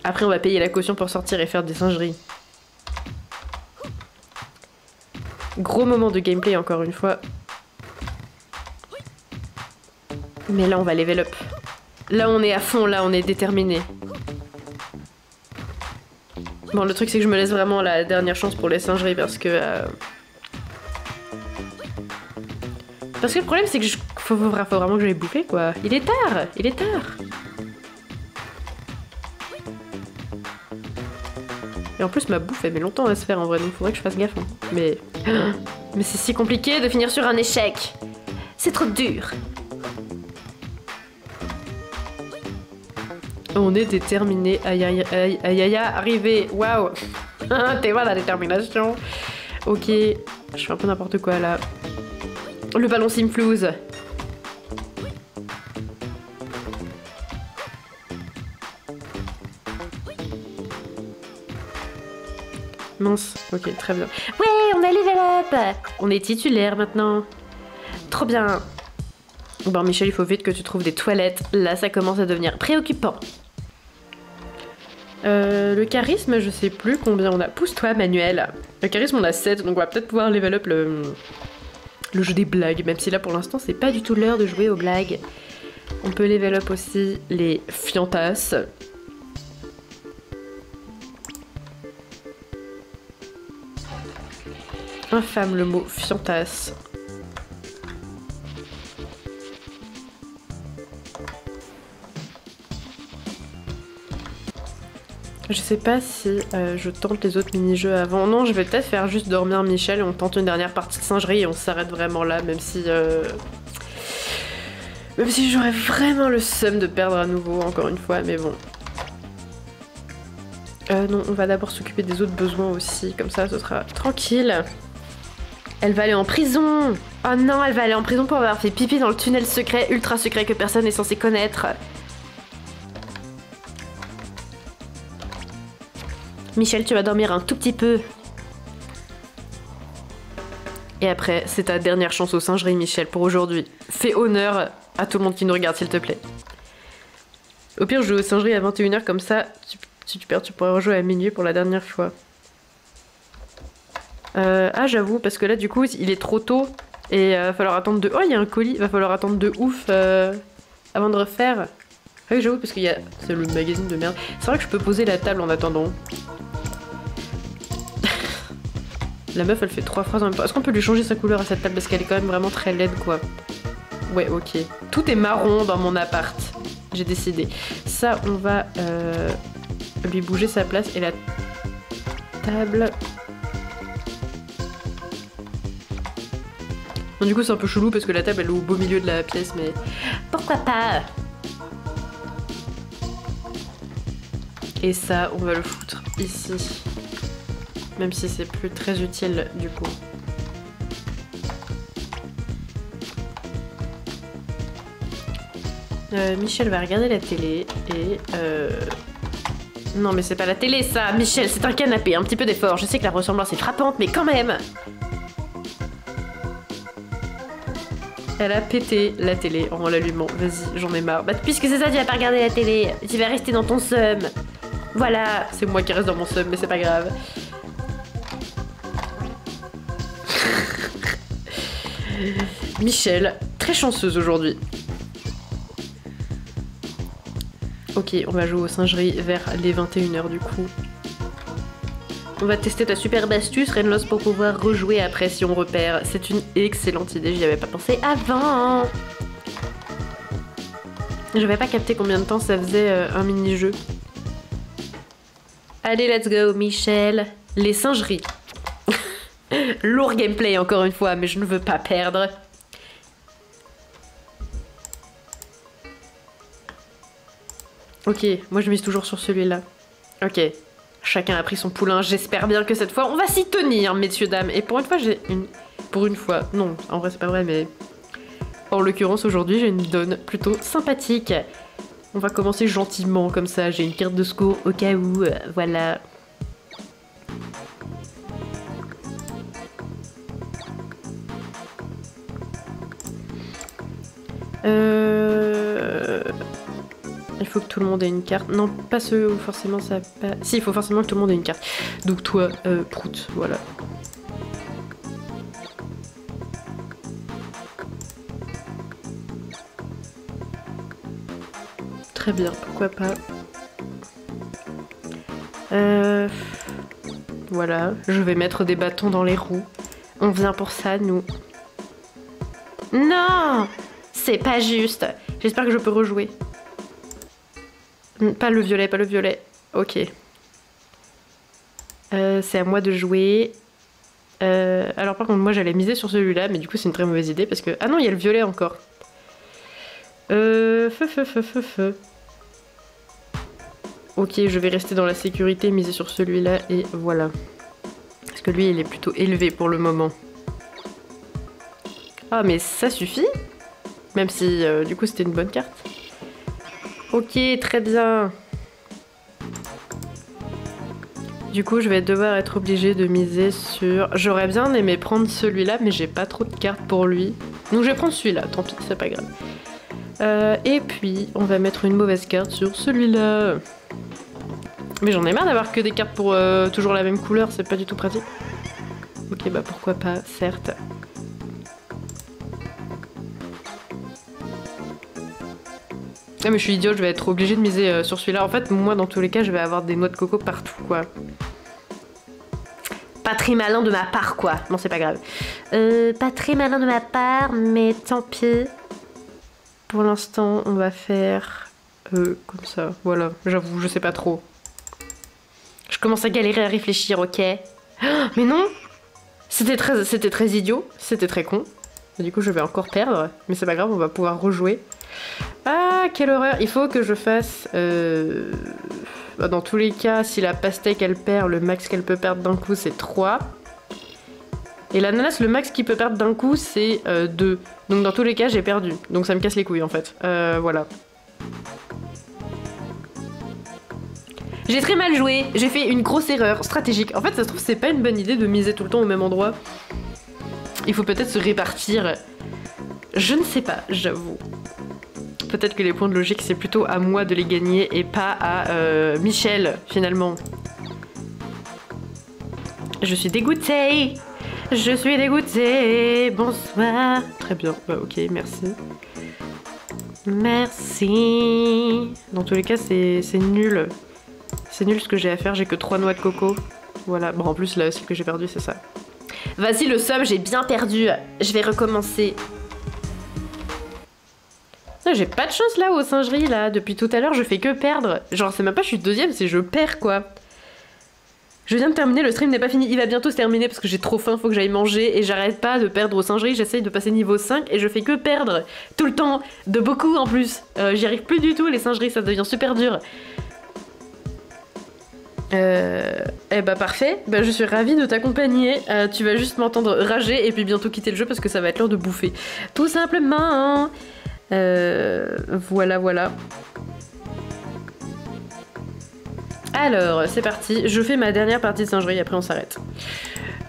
Après, on va payer la caution pour sortir et faire des singeries. Gros moment de gameplay, encore une fois. Mais là, on va level up. Là, on est à fond, là, on est déterminé. Bon, le truc, c'est que je me laisse vraiment la dernière chance pour les singeries parce que... Parce que le problème, c'est que faut vraiment que j'aille bouffer, quoi. Il est tard! Il est tard! Et en plus, ma bouffe, elle met longtemps à se faire, en vrai, donc faudrait que je fasse gaffe. Hein. Mais c'est si compliqué de finir sur un échec! C'est trop dur! On est déterminé. Aïe aïe aïe aïe aïe, arrivé. Waouh. T'es voir la détermination. Ok, je fais un peu n'importe quoi là. Le ballon Simflouz. Mince, ok, très bien. Ouais, on a level up. On est titulaire maintenant. Trop bien. Bon, Michel, il faut vite que tu trouves des toilettes. Là, ça commence à devenir préoccupant. Le charisme, je sais plus combien on a. Pousse-toi, Manuel. Le charisme, on a 7, donc on va peut-être pouvoir level up le jeu des blagues, même si là, pour l'instant, c'est pas du tout l'heure de jouer aux blagues. On peut level up aussi les fiantasses. Infâme le mot fiantasse. Je sais pas si je tente les autres mini-jeux avant. Non, je vais peut-être faire juste dormir Michel et on tente une dernière partie de singerie et on s'arrête vraiment là, même si j'aurais vraiment le seum de perdre à nouveau, encore une fois, mais bon. Non, on va d'abord s'occuper des autres besoins aussi, comme ça ce sera tranquille. Elle va aller en prison! Oh non, elle va aller en prison pour avoir fait pipi dans le tunnel secret, ultra secret que personne n'est censé connaître. Michel, tu vas dormir un tout petit peu. Et après, c'est ta dernière chance aux singeries, Michel, pour aujourd'hui. Fais honneur à tout le monde qui nous regarde, s'il te plaît. Au pire, je joue aux singeries à 21 h, comme ça, si tu perds, tu pourras rejouer à minuit pour la dernière fois. Ah, j'avoue, parce que là, du coup, il est trop tôt. Et va falloir attendre de... Oh, il y a un colis. Va falloir attendre de ouf avant de refaire. Ah oui, j'avoue, parce qu'il y a... C'est le magazine de merde. C'est vrai que je peux poser la table en attendant. La meuf, elle fait 3 phrases en même temps. Est-ce qu'on peut lui changer sa couleur à cette table? Parce qu'elle est quand même vraiment très laide, quoi. Ouais, ok. Tout est marron dans mon appart. J'ai décidé. Ça, on va lui bouger sa place. Et la table... Bon, du coup, c'est un peu chelou parce que la table, elle est au beau milieu de la pièce, mais... Pourquoi pas? Et ça, on va le foutre ici. Même si c'est plus très utile, du coup. Michel va regarder la télé et... Non, mais c'est pas la télé, ça, Michel, c'est un canapé, un petit peu d'effort. Je sais que la ressemblance est frappante, mais quand même! Elle a pété la télé en l'allumant. Vas-y, j'en ai marre. Bah, puisque c'est ça, tu vas pas regarder la télé. Tu vas rester dans ton seum. Voilà. C'est moi qui reste dans mon seum, mais c'est pas grave. Michel, très chanceuse aujourd'hui. Ok, on va jouer aux singeries vers les 21h du coup. On va tester ta superbe astuce, Renlos, pour pouvoir rejouer après si on repère. C'est une excellente idée, j'y avais pas pensé avant. J'avais pas capté combien de temps ça faisait un mini-jeu. Allez, let's go, Michel. Les singeries. Lourd gameplay encore une fois, mais je ne veux pas perdre. Ok, moi je mise toujours sur celui-là. Ok, chacun a pris son poulain. J'espère bien que cette fois on va s'y tenir, messieurs, dames. Et pour une fois, j'ai une... Pour une fois, non, en vrai c'est pas vrai, mais... En l'occurrence, aujourd'hui, j'ai une donne plutôt sympathique. On va commencer gentiment, comme ça. J'ai une carte de secours au cas où, voilà. Il faut que tout le monde ait une carte. Non, pas ceux où forcément ça... Pas... Si, il faut forcément que tout le monde ait une carte. Donc toi, Prout, voilà. Très bien, pourquoi pas. Voilà, je vais mettre des bâtons dans les roues. On vient pour ça, nous. Non! C'est pas juste. J'espère que je peux rejouer. Pas le violet, pas le violet. Ok. C'est à moi de jouer. Alors par contre, moi j'allais miser sur celui-là, mais du coup c'est une très mauvaise idée parce que... Ah non, il y a le violet encore. Feu. Ok, je vais rester dans la sécurité, miser sur celui-là et voilà. Parce que lui, il est plutôt élevé pour le moment. Ah, mais ça suffit? Même si, du coup, c'était une bonne carte. Ok, très bien. Du coup, je vais devoir être obligée de miser sur... J'aurais bien aimé prendre celui-là, mais j'ai pas trop de cartes pour lui. Donc je vais prendre celui-là, tant pis, c'est pas grave. Et puis, on va mettre une mauvaise carte sur celui-là. Mais j'en ai marre d'avoir que des cartes pour toujours la même couleur, c'est pas du tout pratique. Ok, bah pourquoi pas, certes. Ah mais je suis idiote, je vais être obligée de miser sur celui-là. En fait, moi, dans tous les cas, je vais avoir des noix de coco partout, quoi. Pas très malin de ma part, quoi. Non, c'est pas grave. Pas très malin de ma part, mais tant pis. Pour l'instant, on va faire... comme ça, voilà. J'avoue, je sais pas trop. Je commence à galérer à réfléchir, ok? Oh, mais non! C'était très idiot, c'était très con. Et du coup, je vais encore perdre, mais c'est pas grave, on va pouvoir rejouer. Ah, quelle horreur! Il faut que je fasse... Dans tous les cas, si la pastèque, elle perd, le max qu'elle peut perdre d'un coup, c'est 3. Et l'ananas, le max qu'il peut perdre d'un coup, c'est 2. Donc dans tous les cas, j'ai perdu. Donc ça me casse les couilles, en fait. Voilà. J'ai très mal joué, j'ai fait une grosse erreur stratégique. En fait, ça se trouve, c'est pas une bonne idée de miser tout le temps au même endroit. Il faut peut-être se répartir. Je ne sais pas, j'avoue. Peut-être que les points de logique, c'est plutôt à moi de les gagner et pas à Michel, finalement. Je suis dégoûtée. Je suis dégoûtée. Bonsoir. Très bien, bah ok, merci. Merci. Dans tous les cas, c'est nul. C'est nul ce que j'ai à faire, j'ai que 3 noix de coco. Voilà, bon en plus là, ce que j'ai perdu, c'est ça. Vas-y, le somme, j'ai bien perdu. Je vais recommencer. J'ai pas de chance là aux singeries, là. Depuis tout à l'heure, je fais que perdre. Genre, c'est même pas je suis deuxième, c'est je perds, quoi. Je viens de terminer, le stream n'est pas fini. Il va bientôt se terminer parce que j'ai trop faim, faut que j'aille manger. Et j'arrête pas de perdre aux singeries. J'essaye de passer niveau 5 et je fais que perdre. Tout le temps. De beaucoup en plus. J'y arrive plus du tout, les singeries, ça devient super dur. Eh bah parfait, bah, je suis ravie de t'accompagner. Tu vas juste m'entendre rager et puis bientôt quitter le jeu parce que ça va être l'heure de bouffer. Tout simplement. Voilà. Alors, c'est parti. Je fais ma dernière partie de singerie, après on s'arrête.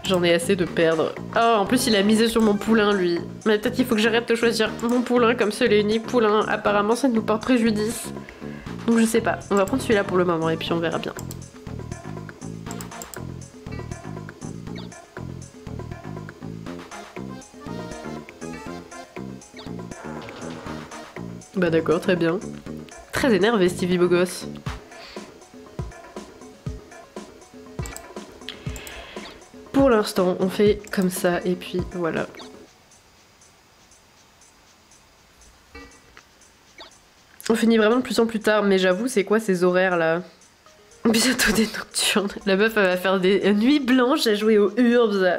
J'en ai assez de perdre. Oh, en plus il a misé sur mon poulain, lui. Mais peut-être qu'il faut que j'arrête de choisir mon poulain comme seul et unique poulain. Apparemment, ça nous porte préjudice. Donc je sais pas. On va prendre celui-là pour le moment et puis on verra bien. Bah d'accord, très bien. très énervé, Stevie beau gosse. Pour l'instant, on fait comme ça, et puis voilà. On finit vraiment de plus en plus tard, mais j'avoue, c'est quoi ces horaires là? Bientôt des nocturnes. La meuf, elle va faire des nuits blanches à jouer aux Urbs.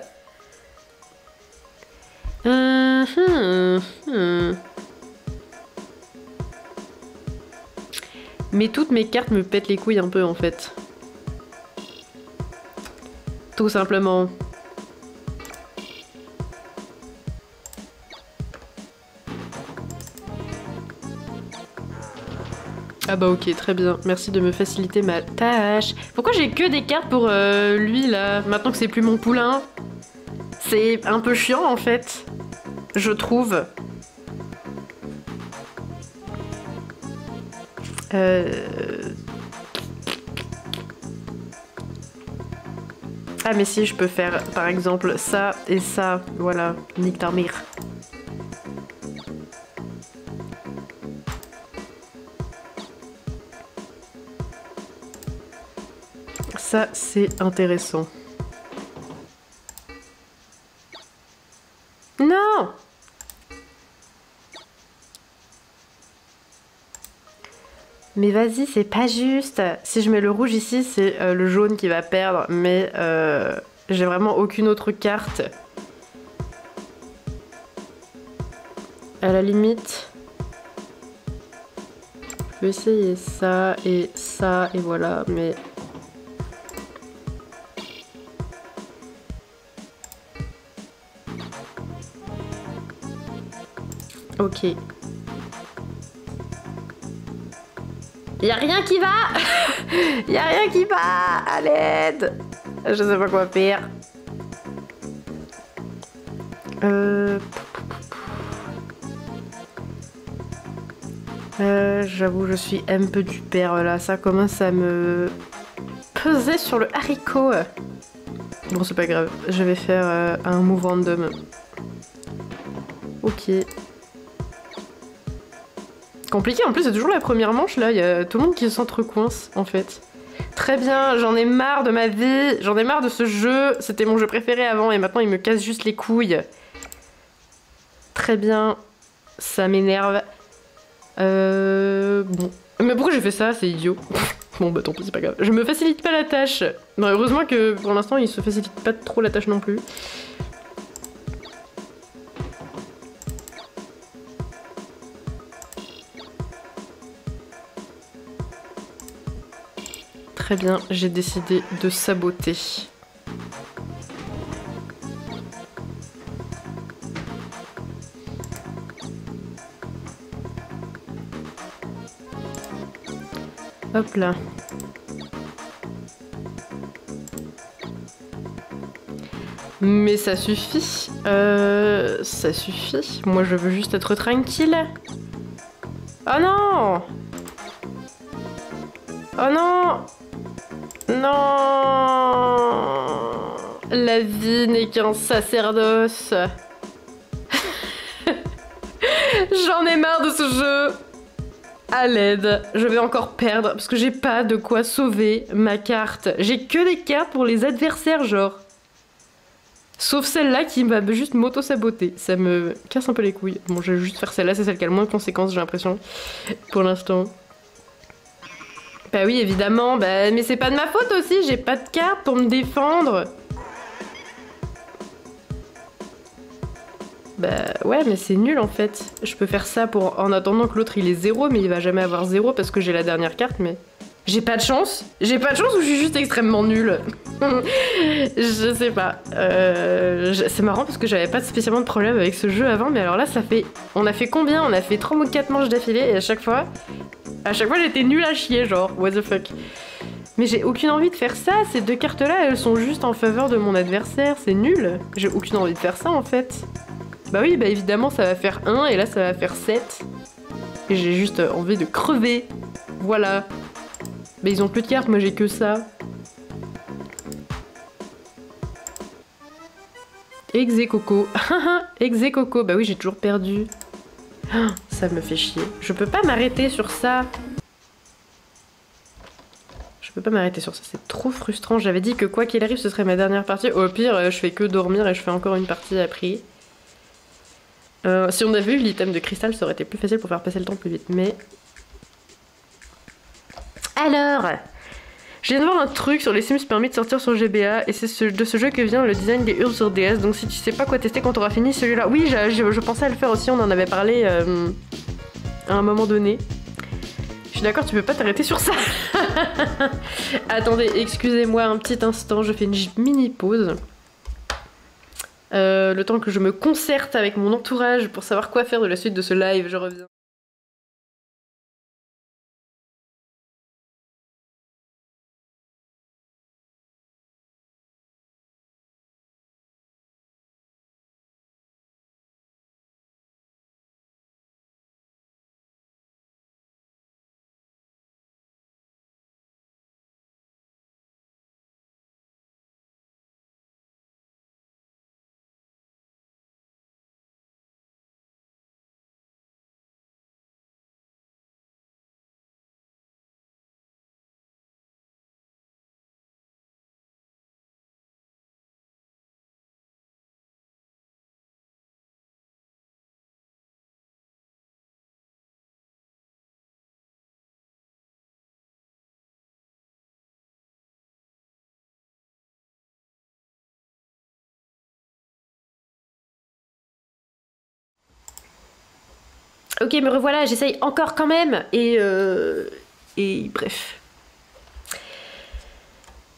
Mais toutes mes cartes me pètent les couilles un peu en fait. Tout simplement. Ah bah ok, très bien. Merci de me faciliter ma tâche. Pourquoi j'ai que des cartes pour lui là, maintenant que c'est plus mon poulain? C'est un peu chiant en fait, je trouve. Ah mais si, je peux faire par exemple ça et ça. Voilà, nique ta mère. Ça, c'est intéressant. Non! Mais vas-y, c'est pas juste. Si je mets le rouge ici, c'est le jaune qui va perdre. Mais j'ai vraiment aucune autre carte. À la limite, je peux essayer ça, et voilà. Mais... Ok. Y'a rien qui va. Y'a rien qui va. À l'aide. Je sais pas quoi faire. J'avoue, je suis un peu du père là. Ça commence à me peser sur le haricot. Bon, c'est pas grave. Je vais faire un move random. Ok. Compliqué, en plus c'est toujours la première manche là, il y a tout le monde qui s'entrecoince en fait. Très bien, j'en ai marre de ma vie, j'en ai marre de ce jeu, c'était mon jeu préféré avant et maintenant il me casse juste les couilles. Très bien, ça m'énerve. Bon. Mais pourquoi j'ai fait ça? C'est idiot. Bon bah tant pis, c'est pas grave. Je me facilite pas la tâche. Non, heureusement que pour l'instant il se facilite pas trop la tâche non plus. Très bien, j'ai décidé de saboter. Hop là. Mais ça suffit. Ça suffit. Moi je veux juste être tranquille. Oh non! Oh non! Non! La vie n'est qu'un sacerdoce. J'en ai marre de ce jeu. À l'aide, je vais encore perdre parce que j'ai pas de quoi sauver ma carte. J'ai que des cartes pour les adversaires, genre. Sauf celle-là qui va juste m'auto-saboter. Ça me casse un peu les couilles. Bon, je vais juste faire celle-là, c'est celle qui a le moins de conséquences, j'ai l'impression. Pour l'instant. Bah oui, évidemment, bah, mais c'est pas de ma faute aussi, j'ai pas de carte pour me défendre. Bah ouais, mais c'est nul en fait. Je peux faire ça pour en attendant que l'autre il est 0, mais il va jamais avoir 0 parce que j'ai la dernière carte, mais... J'ai pas de chance? J'ai pas de chance ou je suis juste extrêmement nulle? Je sais pas. C'est marrant parce que j'avais pas spécialement de problème avec ce jeu avant, mais alors là ça fait... On a fait combien? On a fait 3 ou 4 manches d'affilée et à chaque fois j'étais nulle à chier, genre, what the fuck. Mais j'ai aucune envie de faire ça, ces deux cartes-là, elles sont juste en faveur de mon adversaire, c'est nul. J'ai aucune envie de faire ça, en fait. Bah oui, bah évidemment, ça va faire 1, et là, ça va faire 7. Et j'ai juste envie de crever. Voilà. Mais ils ont plus de cartes, moi j'ai que ça. Execoco. Execoco, bah oui, j'ai toujours perdu. Ça me fait chier. Je peux pas m'arrêter sur ça. peux pas m'arrêter sur ça, c'est trop frustrant. J'avais dit que quoi qu'il arrive, ce serait ma dernière partie. Au pire, je fais que dormir et je fais encore une partie après. Si on avait eu l'item de cristal, ça aurait été plus facile pour faire passer le temps plus vite, mais... Alors, je viens de voir un truc sur les Sims permis de sortir sur GBA, et c'est de ce jeu que vient le design des Urbs sur DS, donc si tu sais pas quoi tester quand t'auras fini celui-là... Oui, je pensais à le faire aussi, on en avait parlé à un moment donné. Je suis d'accord, tu peux pas t'arrêter sur ça. Attendez, excusez-moi un petit instant, je fais une mini pause. Le temps que je me concerte avec mon entourage pour savoir quoi faire de la suite de ce live, je reviens. Ok, me revoilà, j'essaye encore quand même. Et bref.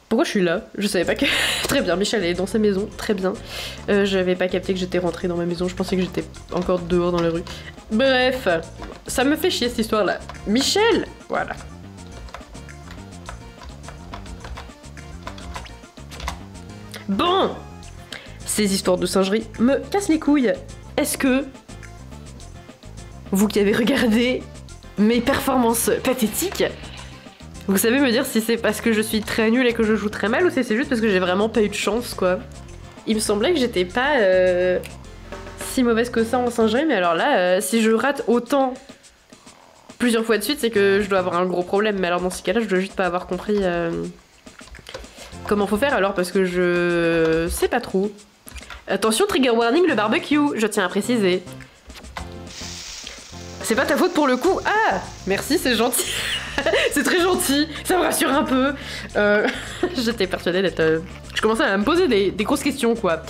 Pourquoi je suis là? Je savais pas que... Très bien, Michel est dans sa maison, très bien. J'avais pas capté que j'étais rentrée dans ma maison, je pensais que j'étais encore dehors dans la rue. Bref, ça me fait chier cette histoire-là. Michel! Voilà. Bon! Ces histoires de singerie me cassent les couilles. Est-ce que... vous qui avez regardé mes performances pathétiques, vous savez me dire si c'est parce que je suis très nulle et que je joue très mal ou si c'est juste parce que j'ai vraiment pas eu de chance, quoi. Il me semblait que j'étais pas si mauvaise que ça en singerie, mais alors là, si je rate autant plusieurs fois de suite, c'est que je dois avoir un gros problème. Mais alors dans ce cas-là, je dois juste pas avoir compris comment faut faire alors, parce que je sais pas trop. Attention, trigger warning, le barbecue, je tiens à préciser. C'est pas ta faute pour le coup. Ah, merci, c'est gentil. C'est très gentil, ça me rassure un peu. J'étais persuadée d'être... Je commençais à me poser des grosses questions, quoi.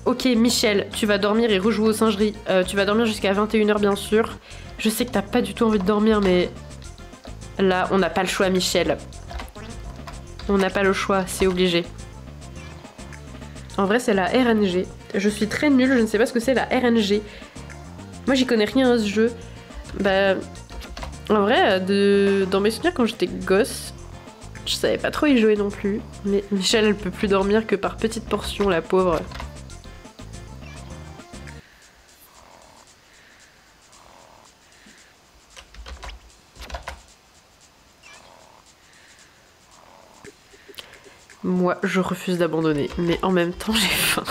Ok, Michel, tu vas dormir et rejouer aux singeries. Tu vas dormir jusqu'à 21h, bien sûr. Je sais que t'as pas du tout envie de dormir, mais... Là, on n'a pas le choix, Michel. On n'a pas le choix, c'est obligé. En vrai, c'est la RNG. Je suis très nulle, je ne sais pas ce que c'est la RNG. Moi, j'y connais rien à ce jeu. Bah... En vrai, dans mes souvenirs quand j'étais gosse, je savais pas trop y jouer non plus. Mais Michel, elle peut plus dormir que par petites portions, la pauvre. Moi, je refuse d'abandonner, mais en même temps, j'ai faim.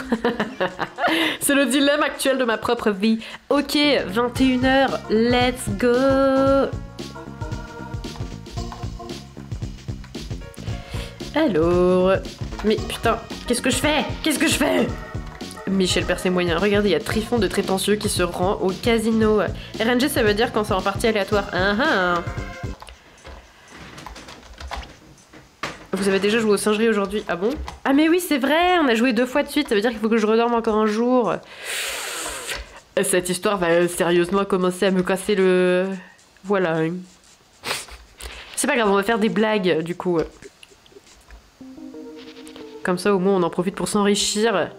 C'est le dilemme actuel de ma propre vie. Ok, 21h, let's go! Alors... Mais putain, qu'est-ce que je fais? Qu'est-ce que je fais? Michel perd ses moyens. Regardez, il y a Trifon de Trétentieux qui se rend au casino. RNG, ça veut dire quand c'est en partie aléatoire. Vous avez déjà joué aux singeries aujourd'hui? Ah bon? Ah mais oui, c'est vrai, on a joué 2 fois de suite, ça veut dire qu'il faut que je redorme encore un jour. Cette histoire va sérieusement commencer à me casser le... Voilà. C'est pas grave, on va faire des blagues, du coup. Comme ça, au moins, on en profite pour s'enrichir.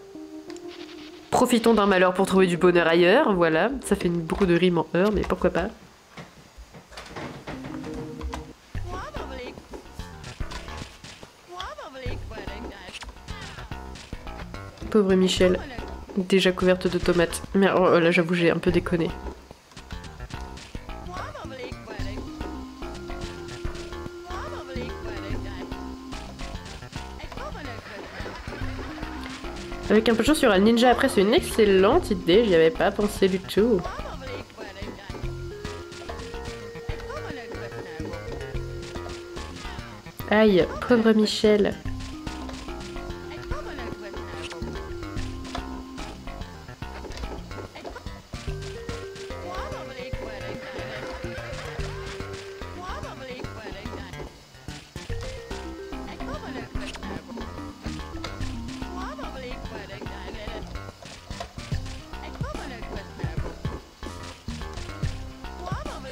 Profitons d'un malheur pour trouver du bonheur ailleurs, voilà. Ça fait beaucoup de rimes en heure, mais pourquoi pas. Pauvre Michel, déjà couverte de tomates. Mais oh, là, j'avoue, j'ai un peu déconné. Avec un peu de chance, il y aura le ninja après, c'est une excellente idée, j'y avais pas pensé du tout. Aïe, pauvre Michel.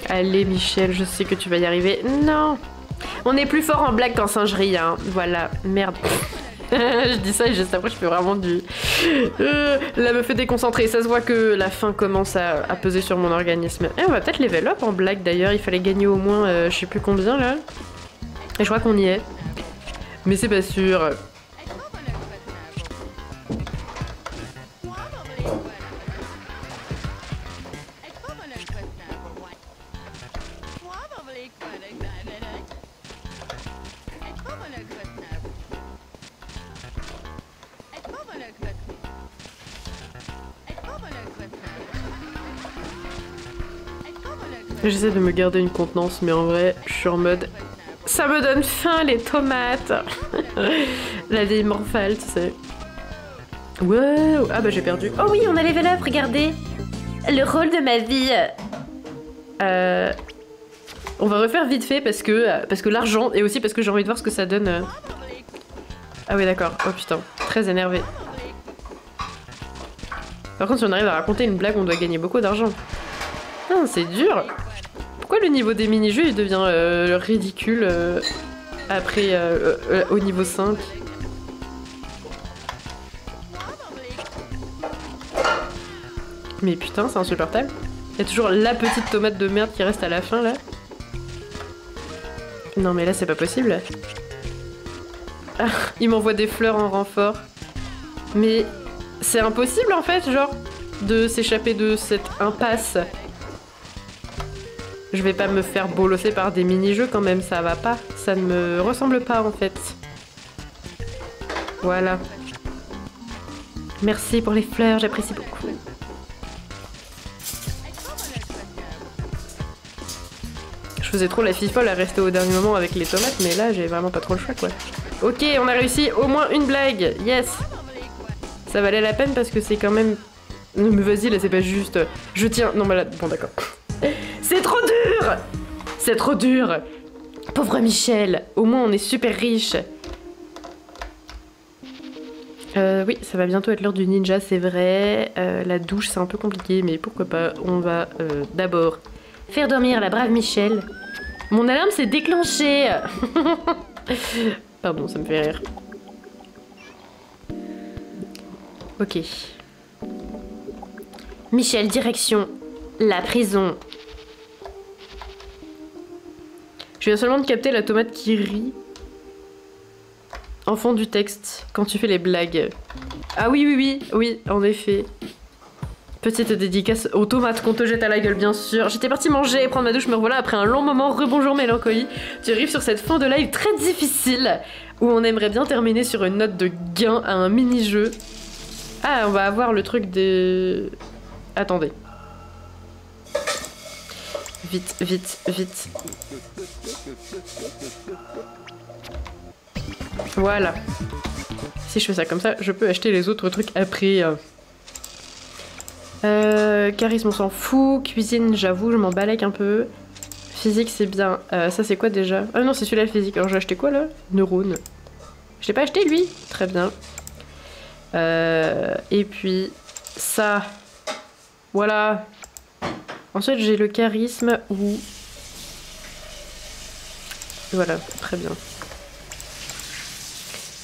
Allez Michel, je sais que tu vas y arriver. Non! On est plus fort en blague qu'en singerie, hein. Voilà, merde. Je dis ça et juste après je fais vraiment du... Là me fait déconcentrer, ça se voit que la faim commence à peser sur mon organisme. Et on va peut-être level up en blague d'ailleurs, il fallait gagner au moins je sais plus combien là. Et je crois qu'on y est. Mais c'est pas sûr. J'essaie de me garder une contenance, mais en vrai, je suis en mode... Ça me donne faim, les tomates. La vieille morphale, tu sais. Wow. Ah bah j'ai perdu. Oh oui, on a level up, regardez. Le rôle de ma vie. On va refaire vite fait parce que l'argent, et aussi parce que j'ai envie de voir ce que ça donne. Ah oui, d'accord. Oh putain, très énervé. Par contre, si on arrive à raconter une blague, on doit gagner beaucoup d'argent. Ah, c'est dur. Pourquoi le niveau des mini-jeux il devient ridicule après au niveau 5? Mais putain, c'est insupportable. Il y a toujours la petite tomate de merde qui reste à la fin là. Non mais là c'est pas possible. Ah, il m'envoie des fleurs en renfort. Mais c'est impossible en fait, genre, de s'échapper de cette impasse. Je vais pas me faire bolosser par des mini-jeux quand même, ça va pas. Ça ne me ressemble pas en fait. Voilà. Merci pour les fleurs, j'apprécie beaucoup. Je faisais trop la fille folle à rester au dernier moment avec les tomates, mais là j'ai vraiment pas trop le choix quoi. Ok, on a réussi au moins une blague, yes. Ça valait la peine parce que c'est quand même... Non mais vas-y là c'est pas juste... Je tiens... Non mais là... Bon d'accord. C'est trop dur! C'est trop dur! Pauvre Michel! Au moins on est super riche. Oui, ça va bientôt être l'heure du ninja, c'est vrai. La douche c'est un peu compliqué, mais pourquoi pas. On va d'abord faire dormir la brave Michel. Mon alarme s'est déclenchée! Pardon, ça me fait rire. Ok. Michel, direction la prison. Je viens seulement de capter la tomate qui rit. En fond du texte, quand tu fais les blagues. Ah oui, en effet. Petite dédicace aux tomates qu'on te jette à la gueule, bien sûr. J'étais partie manger et prendre ma douche, me revoilà après un long moment. Rebonjour mélancolie. Tu arrives sur cette fin de live très difficile, où on aimerait bien terminer sur une note de gain à un mini-jeu. Ah, on va avoir le truc des... Attendez. Vite, vite, vite. Voilà. Si je fais ça comme ça, je peux acheter les autres trucs après. Charisme, on s'en fout. Cuisine, j'avoue, je m'en balèque un peu. Physique, c'est bien. Ça, c'est quoi déjà? Ah non, c'est celui-là le physique. Alors, j'ai acheté quoi là? Neurone. Je l'ai pas acheté lui? Très bien. Et puis, ça. Voilà. Ensuite, j'ai le charisme ou... Voilà, très bien.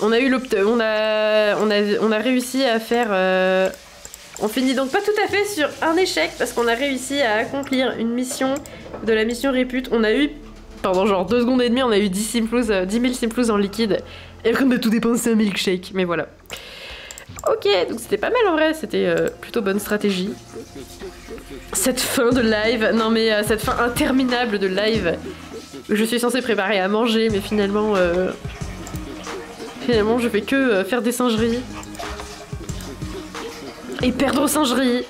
On a eu on a réussi à faire... On finit donc pas tout à fait sur un échec parce qu'on a réussi à accomplir une mission de la mission répute. On a eu, pendant genre 2 secondes et demie, on a eu 10 000 simplouz en liquide. Et après on a tout dépensé un milkshake, mais voilà. Ok, donc c'était pas mal en vrai, c'était plutôt bonne stratégie. Cette fin de live, non mais cette fin interminable de live. Je suis censée préparer à manger, mais finalement... Finalement, je fais que faire des singeries. Et perdre aux singeries.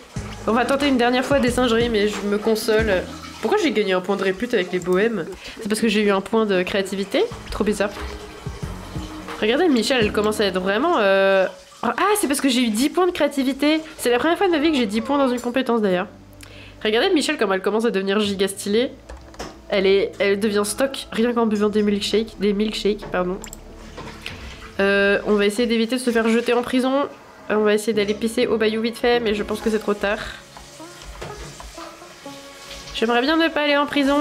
On va tenter une dernière fois des singeries, mais je me console Pourquoi j'ai gagné un point de répute avec les bohèmes? C'est parce que j'ai eu un point de créativité? Trop bizarre. Regardez, Michel, elle commence à être vraiment... Ah, c'est parce que j'ai eu 10 points de créativité. C'est la première fois de ma vie que j'ai 10 points dans une compétence, d'ailleurs. Regardez Michel, comme elle commence à devenir giga stylée. Elle devient stock, rien qu'en buvant des milkshakes. Pardon. On va essayer d'éviter de se faire jeter en prison. On va essayer d'aller pisser au bayou vite fait, mais je pense que c'est trop tard. J'aimerais bien ne pas aller en prison.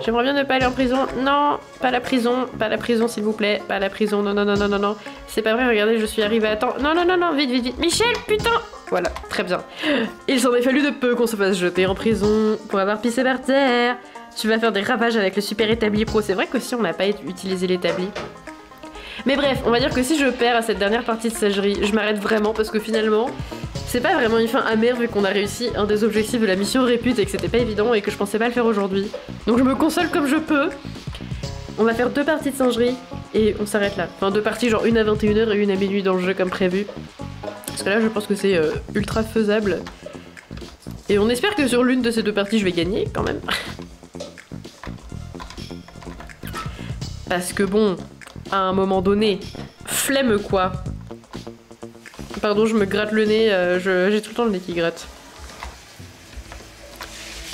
J'aimerais bien ne pas aller en prison. Non, pas la prison. Pas la prison, s'il vous plaît. Pas la prison. Non, non, non, non, non, non. C'est pas vrai, regardez, je suis arrivée à temps. Non, non, non, non, vite, vite, vite. Michel, putain! Voilà, très bien. Il s'en est fallu de peu qu'on se fasse jeter en prison pour avoir pissé par terre. Tu vas faire des ravages avec le super établi pro. C'est vrai qu'aussi, on n'a pas utilisé l'établi. Mais bref, on va dire que si je perds à cette dernière partie de sagerie, je m'arrête vraiment parce que finalement, c'est pas vraiment une fin amère vu qu'on a réussi un des objectifs de la mission répute et que c'était pas évident et que je pensais pas le faire aujourd'hui. Donc je me console comme je peux. On va faire 2 parties de singerie et on s'arrête là. Enfin 2 parties genre une à 21h et une à minuit dans le jeu comme prévu. Parce que là je pense que c'est ultra faisable. Et on espère que sur l'une de ces 2 parties je vais gagner quand même. Parce que bon... à un moment donné. Flemme quoi. Pardon, je me gratte le nez, j'ai tout le temps le nez qui gratte.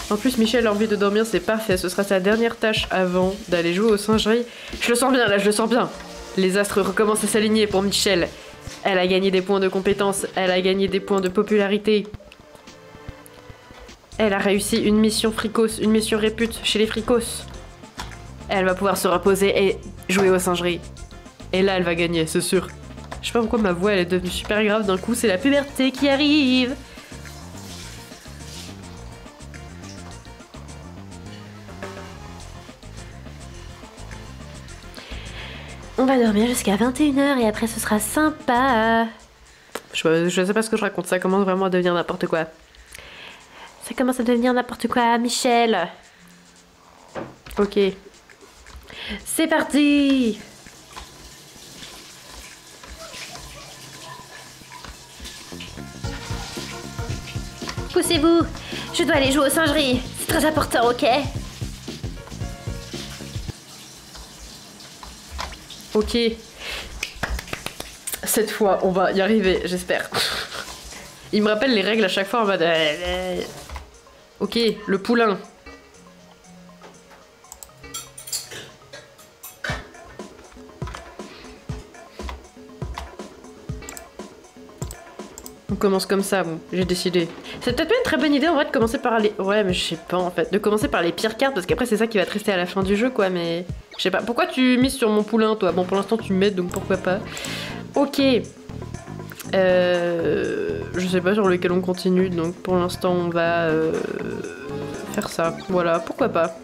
En plus, Michel a envie de dormir, c'est parfait. Ce sera sa dernière tâche avant d'aller jouer aux singeries. Je le sens bien, là, je le sens bien. Les astres recommencent à s'aligner pour Michel. Elle a gagné des points de compétence, elle a gagné des points de popularité. Elle a réussi une mission fricos, une mission répute chez les fricos. Elle va pouvoir se reposer et jouer aux singeries. Et là, elle va gagner, c'est sûr. Je sais pas pourquoi ma voix elle est devenue super grave d'un coup, c'est la puberté qui arrive. On va dormir jusqu'à 21h et après ce sera sympa. Je sais pas ce que je raconte, ça commence vraiment à devenir n'importe quoi. Ça commence à devenir n'importe quoi, Michel. Ok. C'est parti! Poussez-vous! Je dois aller jouer aux singeries. C'est très important, ok? Ok. Cette fois, on va y arriver, j'espère. Il me rappelle les règles à chaque fois en mode... Ok, le poulain. On commence comme ça, bon, j'ai décidé. C'est peut-être pas une très bonne idée en vrai de commencer par les... Ouais, mais je sais pas en fait. De commencer par les pires cartes parce qu'après c'est ça qui va te rester à la fin du jeu quoi, mais... Je sais pas. Pourquoi tu mises sur mon poulain toi? Bon, pour l'instant tu m'aides donc pourquoi pas. Ok. Je sais pas sur lequel on continue donc pour l'instant on va faire ça. Voilà, pourquoi pas.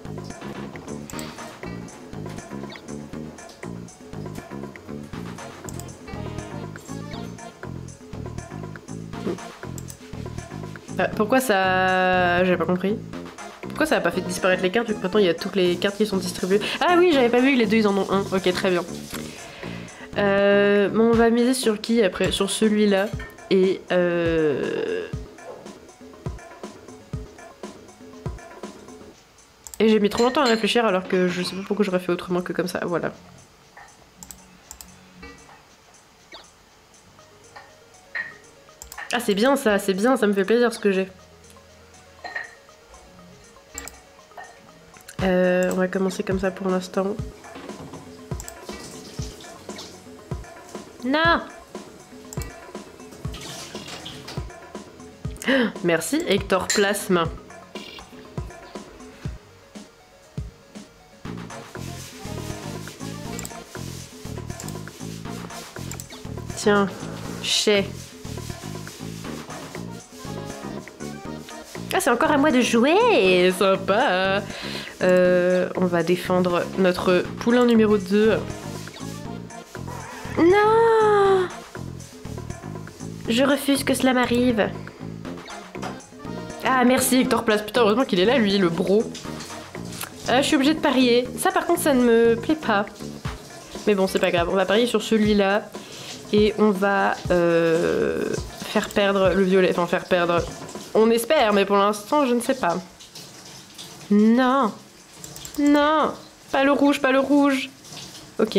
Pourquoi ça... J'ai pas compris. Pourquoi ça a pas fait disparaître les cartes vu que maintenant il y a toutes les cartes qui sont distribuées? Ah oui, j'avais pas vu, les deux ils en ont un. Ok, très bien. Bon, on va miser sur qui après? Sur celui-là. Et j'ai mis trop longtemps à réfléchir alors que je sais pas pourquoi j'aurais fait autrement que comme ça. Voilà. Ah c'est bien, ça me fait plaisir ce que j'ai. On va commencer comme ça pour l'instant. Non! Merci Hector Plasma. Tiens, chais. Ah, c'est encore à moi de jouer! Sympa! On va défendre notre poulain numéro 2. Non! Je refuse que cela m'arrive. Ah, merci Hector Place. Putain, heureusement qu'il est là, lui, le bro. Je suis obligée de parier. Ça, par contre, ça ne me plaît pas. Mais bon, c'est pas grave. On va parier sur celui-là. Et on va faire perdre le violet. Enfin, faire perdre... On espère, mais pour l'instant, je ne sais pas. Non. Non. Pas le rouge, pas le rouge. Ok.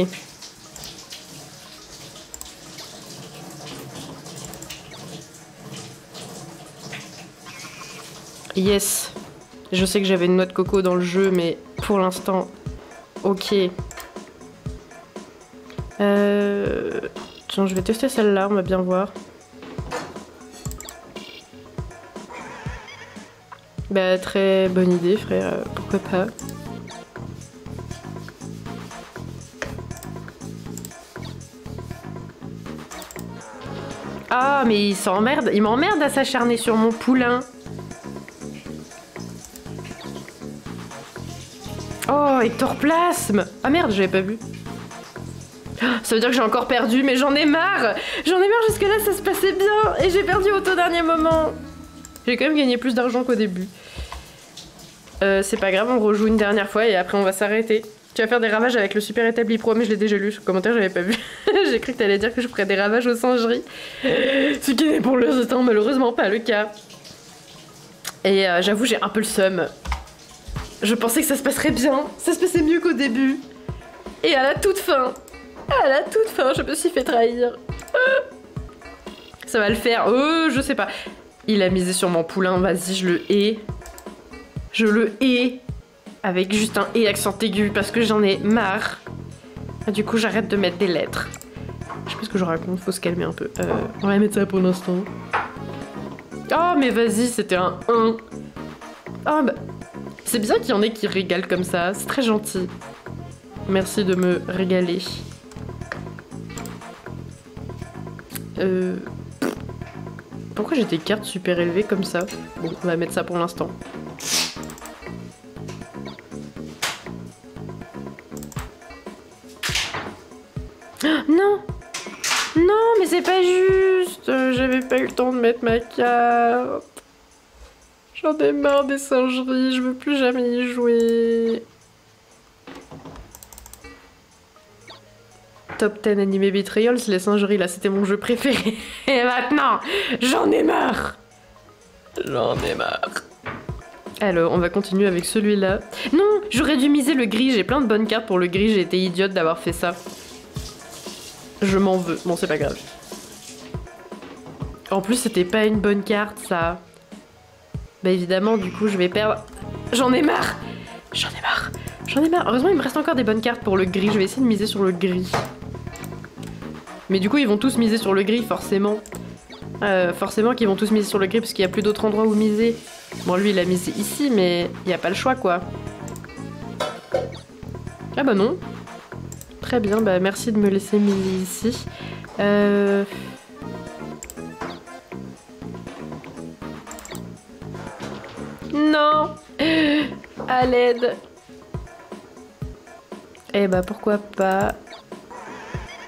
Yes. Je sais que j'avais une noix de coco dans le jeu, mais pour l'instant... Ok. Tiens, je vais tester celle-là, on va bien voir. Bah, très bonne idée, frère. Pourquoi pas. Ah, mais il s'emmerde. Il m'emmerde à s'acharner sur mon poulain. Oh, ectoplasme. Ah merde, j'avais pas vu. Ça veut dire que j'ai encore perdu, mais j'en ai marre. J'en ai marre, jusque-là, ça se passait bien. Et j'ai perdu au tout dernier moment. J'ai quand même gagné plus d'argent qu'au début. C'est pas grave, on rejoue une dernière fois et après on va s'arrêter. Tu vas faire des ravages avec le super établi pro, mais je l'ai déjà lu. Ce commentaire, j'avais pas vu. J'ai cru que t'allais dire que je ferais des ravages aux singeries. Ce qui n'est pour l'instant malheureusement pas le cas. Et j'avoue, j'ai un peu le seum. Je pensais que ça se passerait bien. Ça se passait mieux qu'au début. Et à la toute fin, je me suis fait trahir. Ça va le faire. Je sais pas. Il a misé sur mon poulain. Vas-y, je le hais. Je le hais. Avec juste un et accent aigu parce que j'en ai marre. Du coup, j'arrête de mettre des lettres. Je sais pas ce que je raconte. Faut se calmer un peu. On va mettre ça pour l'instant. Oh, mais vas-y, c'était un 1. Oh, bah... C'est bien qu'il y en ait qui régalent comme ça. C'est très gentil. Merci de me régaler. Pourquoi j'ai des cartes super élevées comme ça? Bon, on va mettre ça pour l'instant. Non! Non, mais c'est pas juste! J'avais pas eu le temps de mettre ma carte. J'en ai marre des singeries, je veux plus jamais y jouer. Top 10 Anime Betrayals, les singeries là, c'était mon jeu préféré. Et maintenant, j'en ai marre! J'en ai marre. Alors, on va continuer avec celui-là. Non, j'aurais dû miser le gris, j'ai plein de bonnes cartes pour le gris, j'ai été idiote d'avoir fait ça. Je m'en veux. Bon, c'est pas grave. En plus, c'était pas une bonne carte, ça. Bah évidemment, du coup, je vais perdre. J'en ai marre. J'en ai marre. J'en ai marre. Heureusement, il me reste encore des bonnes cartes pour le gris. Je vais essayer de miser sur le gris. Mais du coup, ils vont tous miser sur le gris, forcément. Forcément qu'ils vont tous miser sur le gris, parce qu'il n'y a plus d'autres endroits où miser. Bon, lui, il a misé ici, mais il n'y a pas le choix, quoi. Ah bah non. Très bien, bah merci de me laisser miser ici. Non! À l'aide! Eh bah pourquoi pas.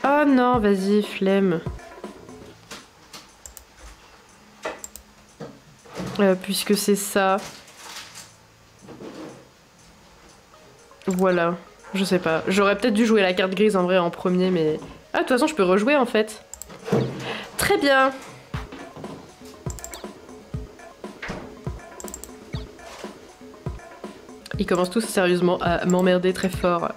Oh non, vas-y, flemme. Puisque c'est ça. Voilà. Je sais pas. J'aurais peut-être dû jouer la carte grise en vrai en premier, mais... Ah, de toute façon, je peux rejouer en fait. Très bien. Ils commencent tous sérieusement à m'emmerder très fort.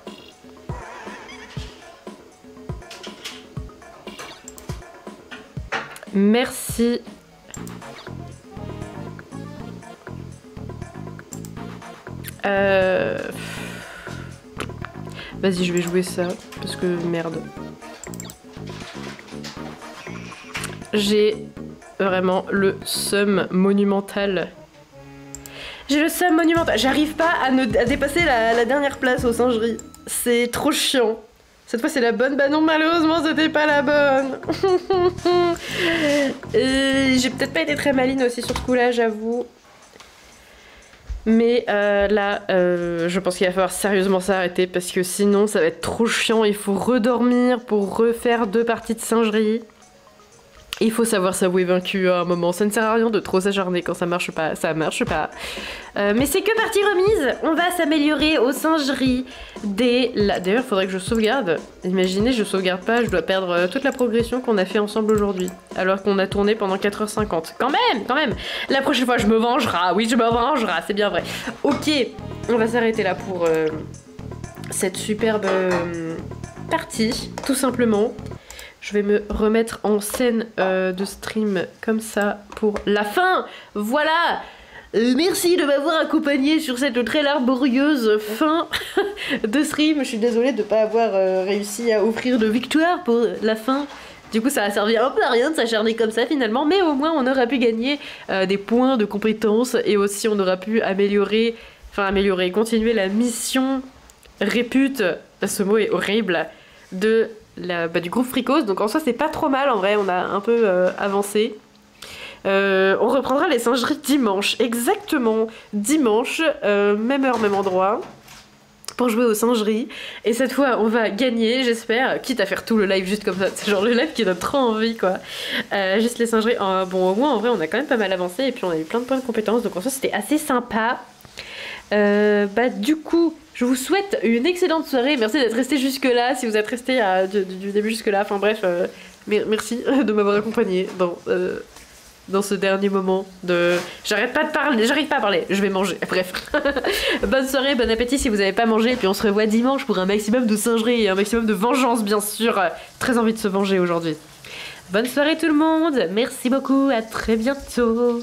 Merci. Vas-y, je vais jouer ça, parce que merde. J'ai vraiment le seum monumental. J'ai le seum monumental. J'arrive pas à dépasser la dernière place aux singeries. C'est trop chiant. Cette fois, c'est la bonne. Bah non, malheureusement, c'était pas la bonne. J'ai peut-être pas été très maline aussi sur ce coup-là, j'avoue. Mais là, je pense qu'il va falloir sérieusement s'arrêter parce que sinon, ça va être trop chiant. Il faut redormir pour refaire 2 parties de singerie. Il faut savoir s'avouer vaincu à un moment, ça ne sert à rien de trop s'acharner quand ça marche pas, ça marche pas. Mais c'est que partie remise, on va s'améliorer aux singeries dès là. D'ailleurs, il faudrait que je sauvegarde. Imaginez, je sauvegarde pas, je dois perdre toute la progression qu'on a fait ensemble aujourd'hui. Alors qu'on a tourné pendant 4h50. Quand même. La prochaine fois, je me vengerai. Oui, je me vengerai, c'est bien vrai. Ok, on va s'arrêter là pour cette superbe partie, tout simplement. Je vais me remettre en scène de stream comme ça pour la fin. Voilà. Merci de m'avoir accompagné sur cette très laborieuse fin de stream. Je suis désolée de ne pas avoir réussi à offrir de victoire pour la fin. Du coup, ça a servi un peu à rien de s'acharner comme ça finalement, mais au moins on aura pu gagner des points de compétences et aussi on aura pu continuer la mission répute, ce mot est horrible, du groupe Fricos. Donc en soi c'est pas trop mal, en vrai on a un peu avancé. On reprendra les singeries dimanche, exactement dimanche, même heure, même endroit, pour jouer aux singeries. Et cette fois on va gagner, j'espère, quitte à faire tout le live juste comme ça, c'est genre le live qui donne trop envie quoi. Juste les singeries, bon au moins en vrai on a quand même pas mal avancé et puis on a eu plein de points de compétences, donc en soi c'était assez sympa. Du coup, je vous souhaite une excellente soirée. Merci d'être resté jusque là. Si vous êtes resté du début jusque là, enfin bref, merci de m'avoir accompagné dans ce dernier moment de. J'arrête pas de parler, j'arrive pas à parler. Je vais manger. Bref, bonne soirée, bon appétit si vous n'avez pas mangé. Et puis on se revoit dimanche pour un maximum de singerie et un maximum de vengeance, bien sûr. Très envie de se venger aujourd'hui. Bonne soirée tout le monde. Merci beaucoup. À très bientôt.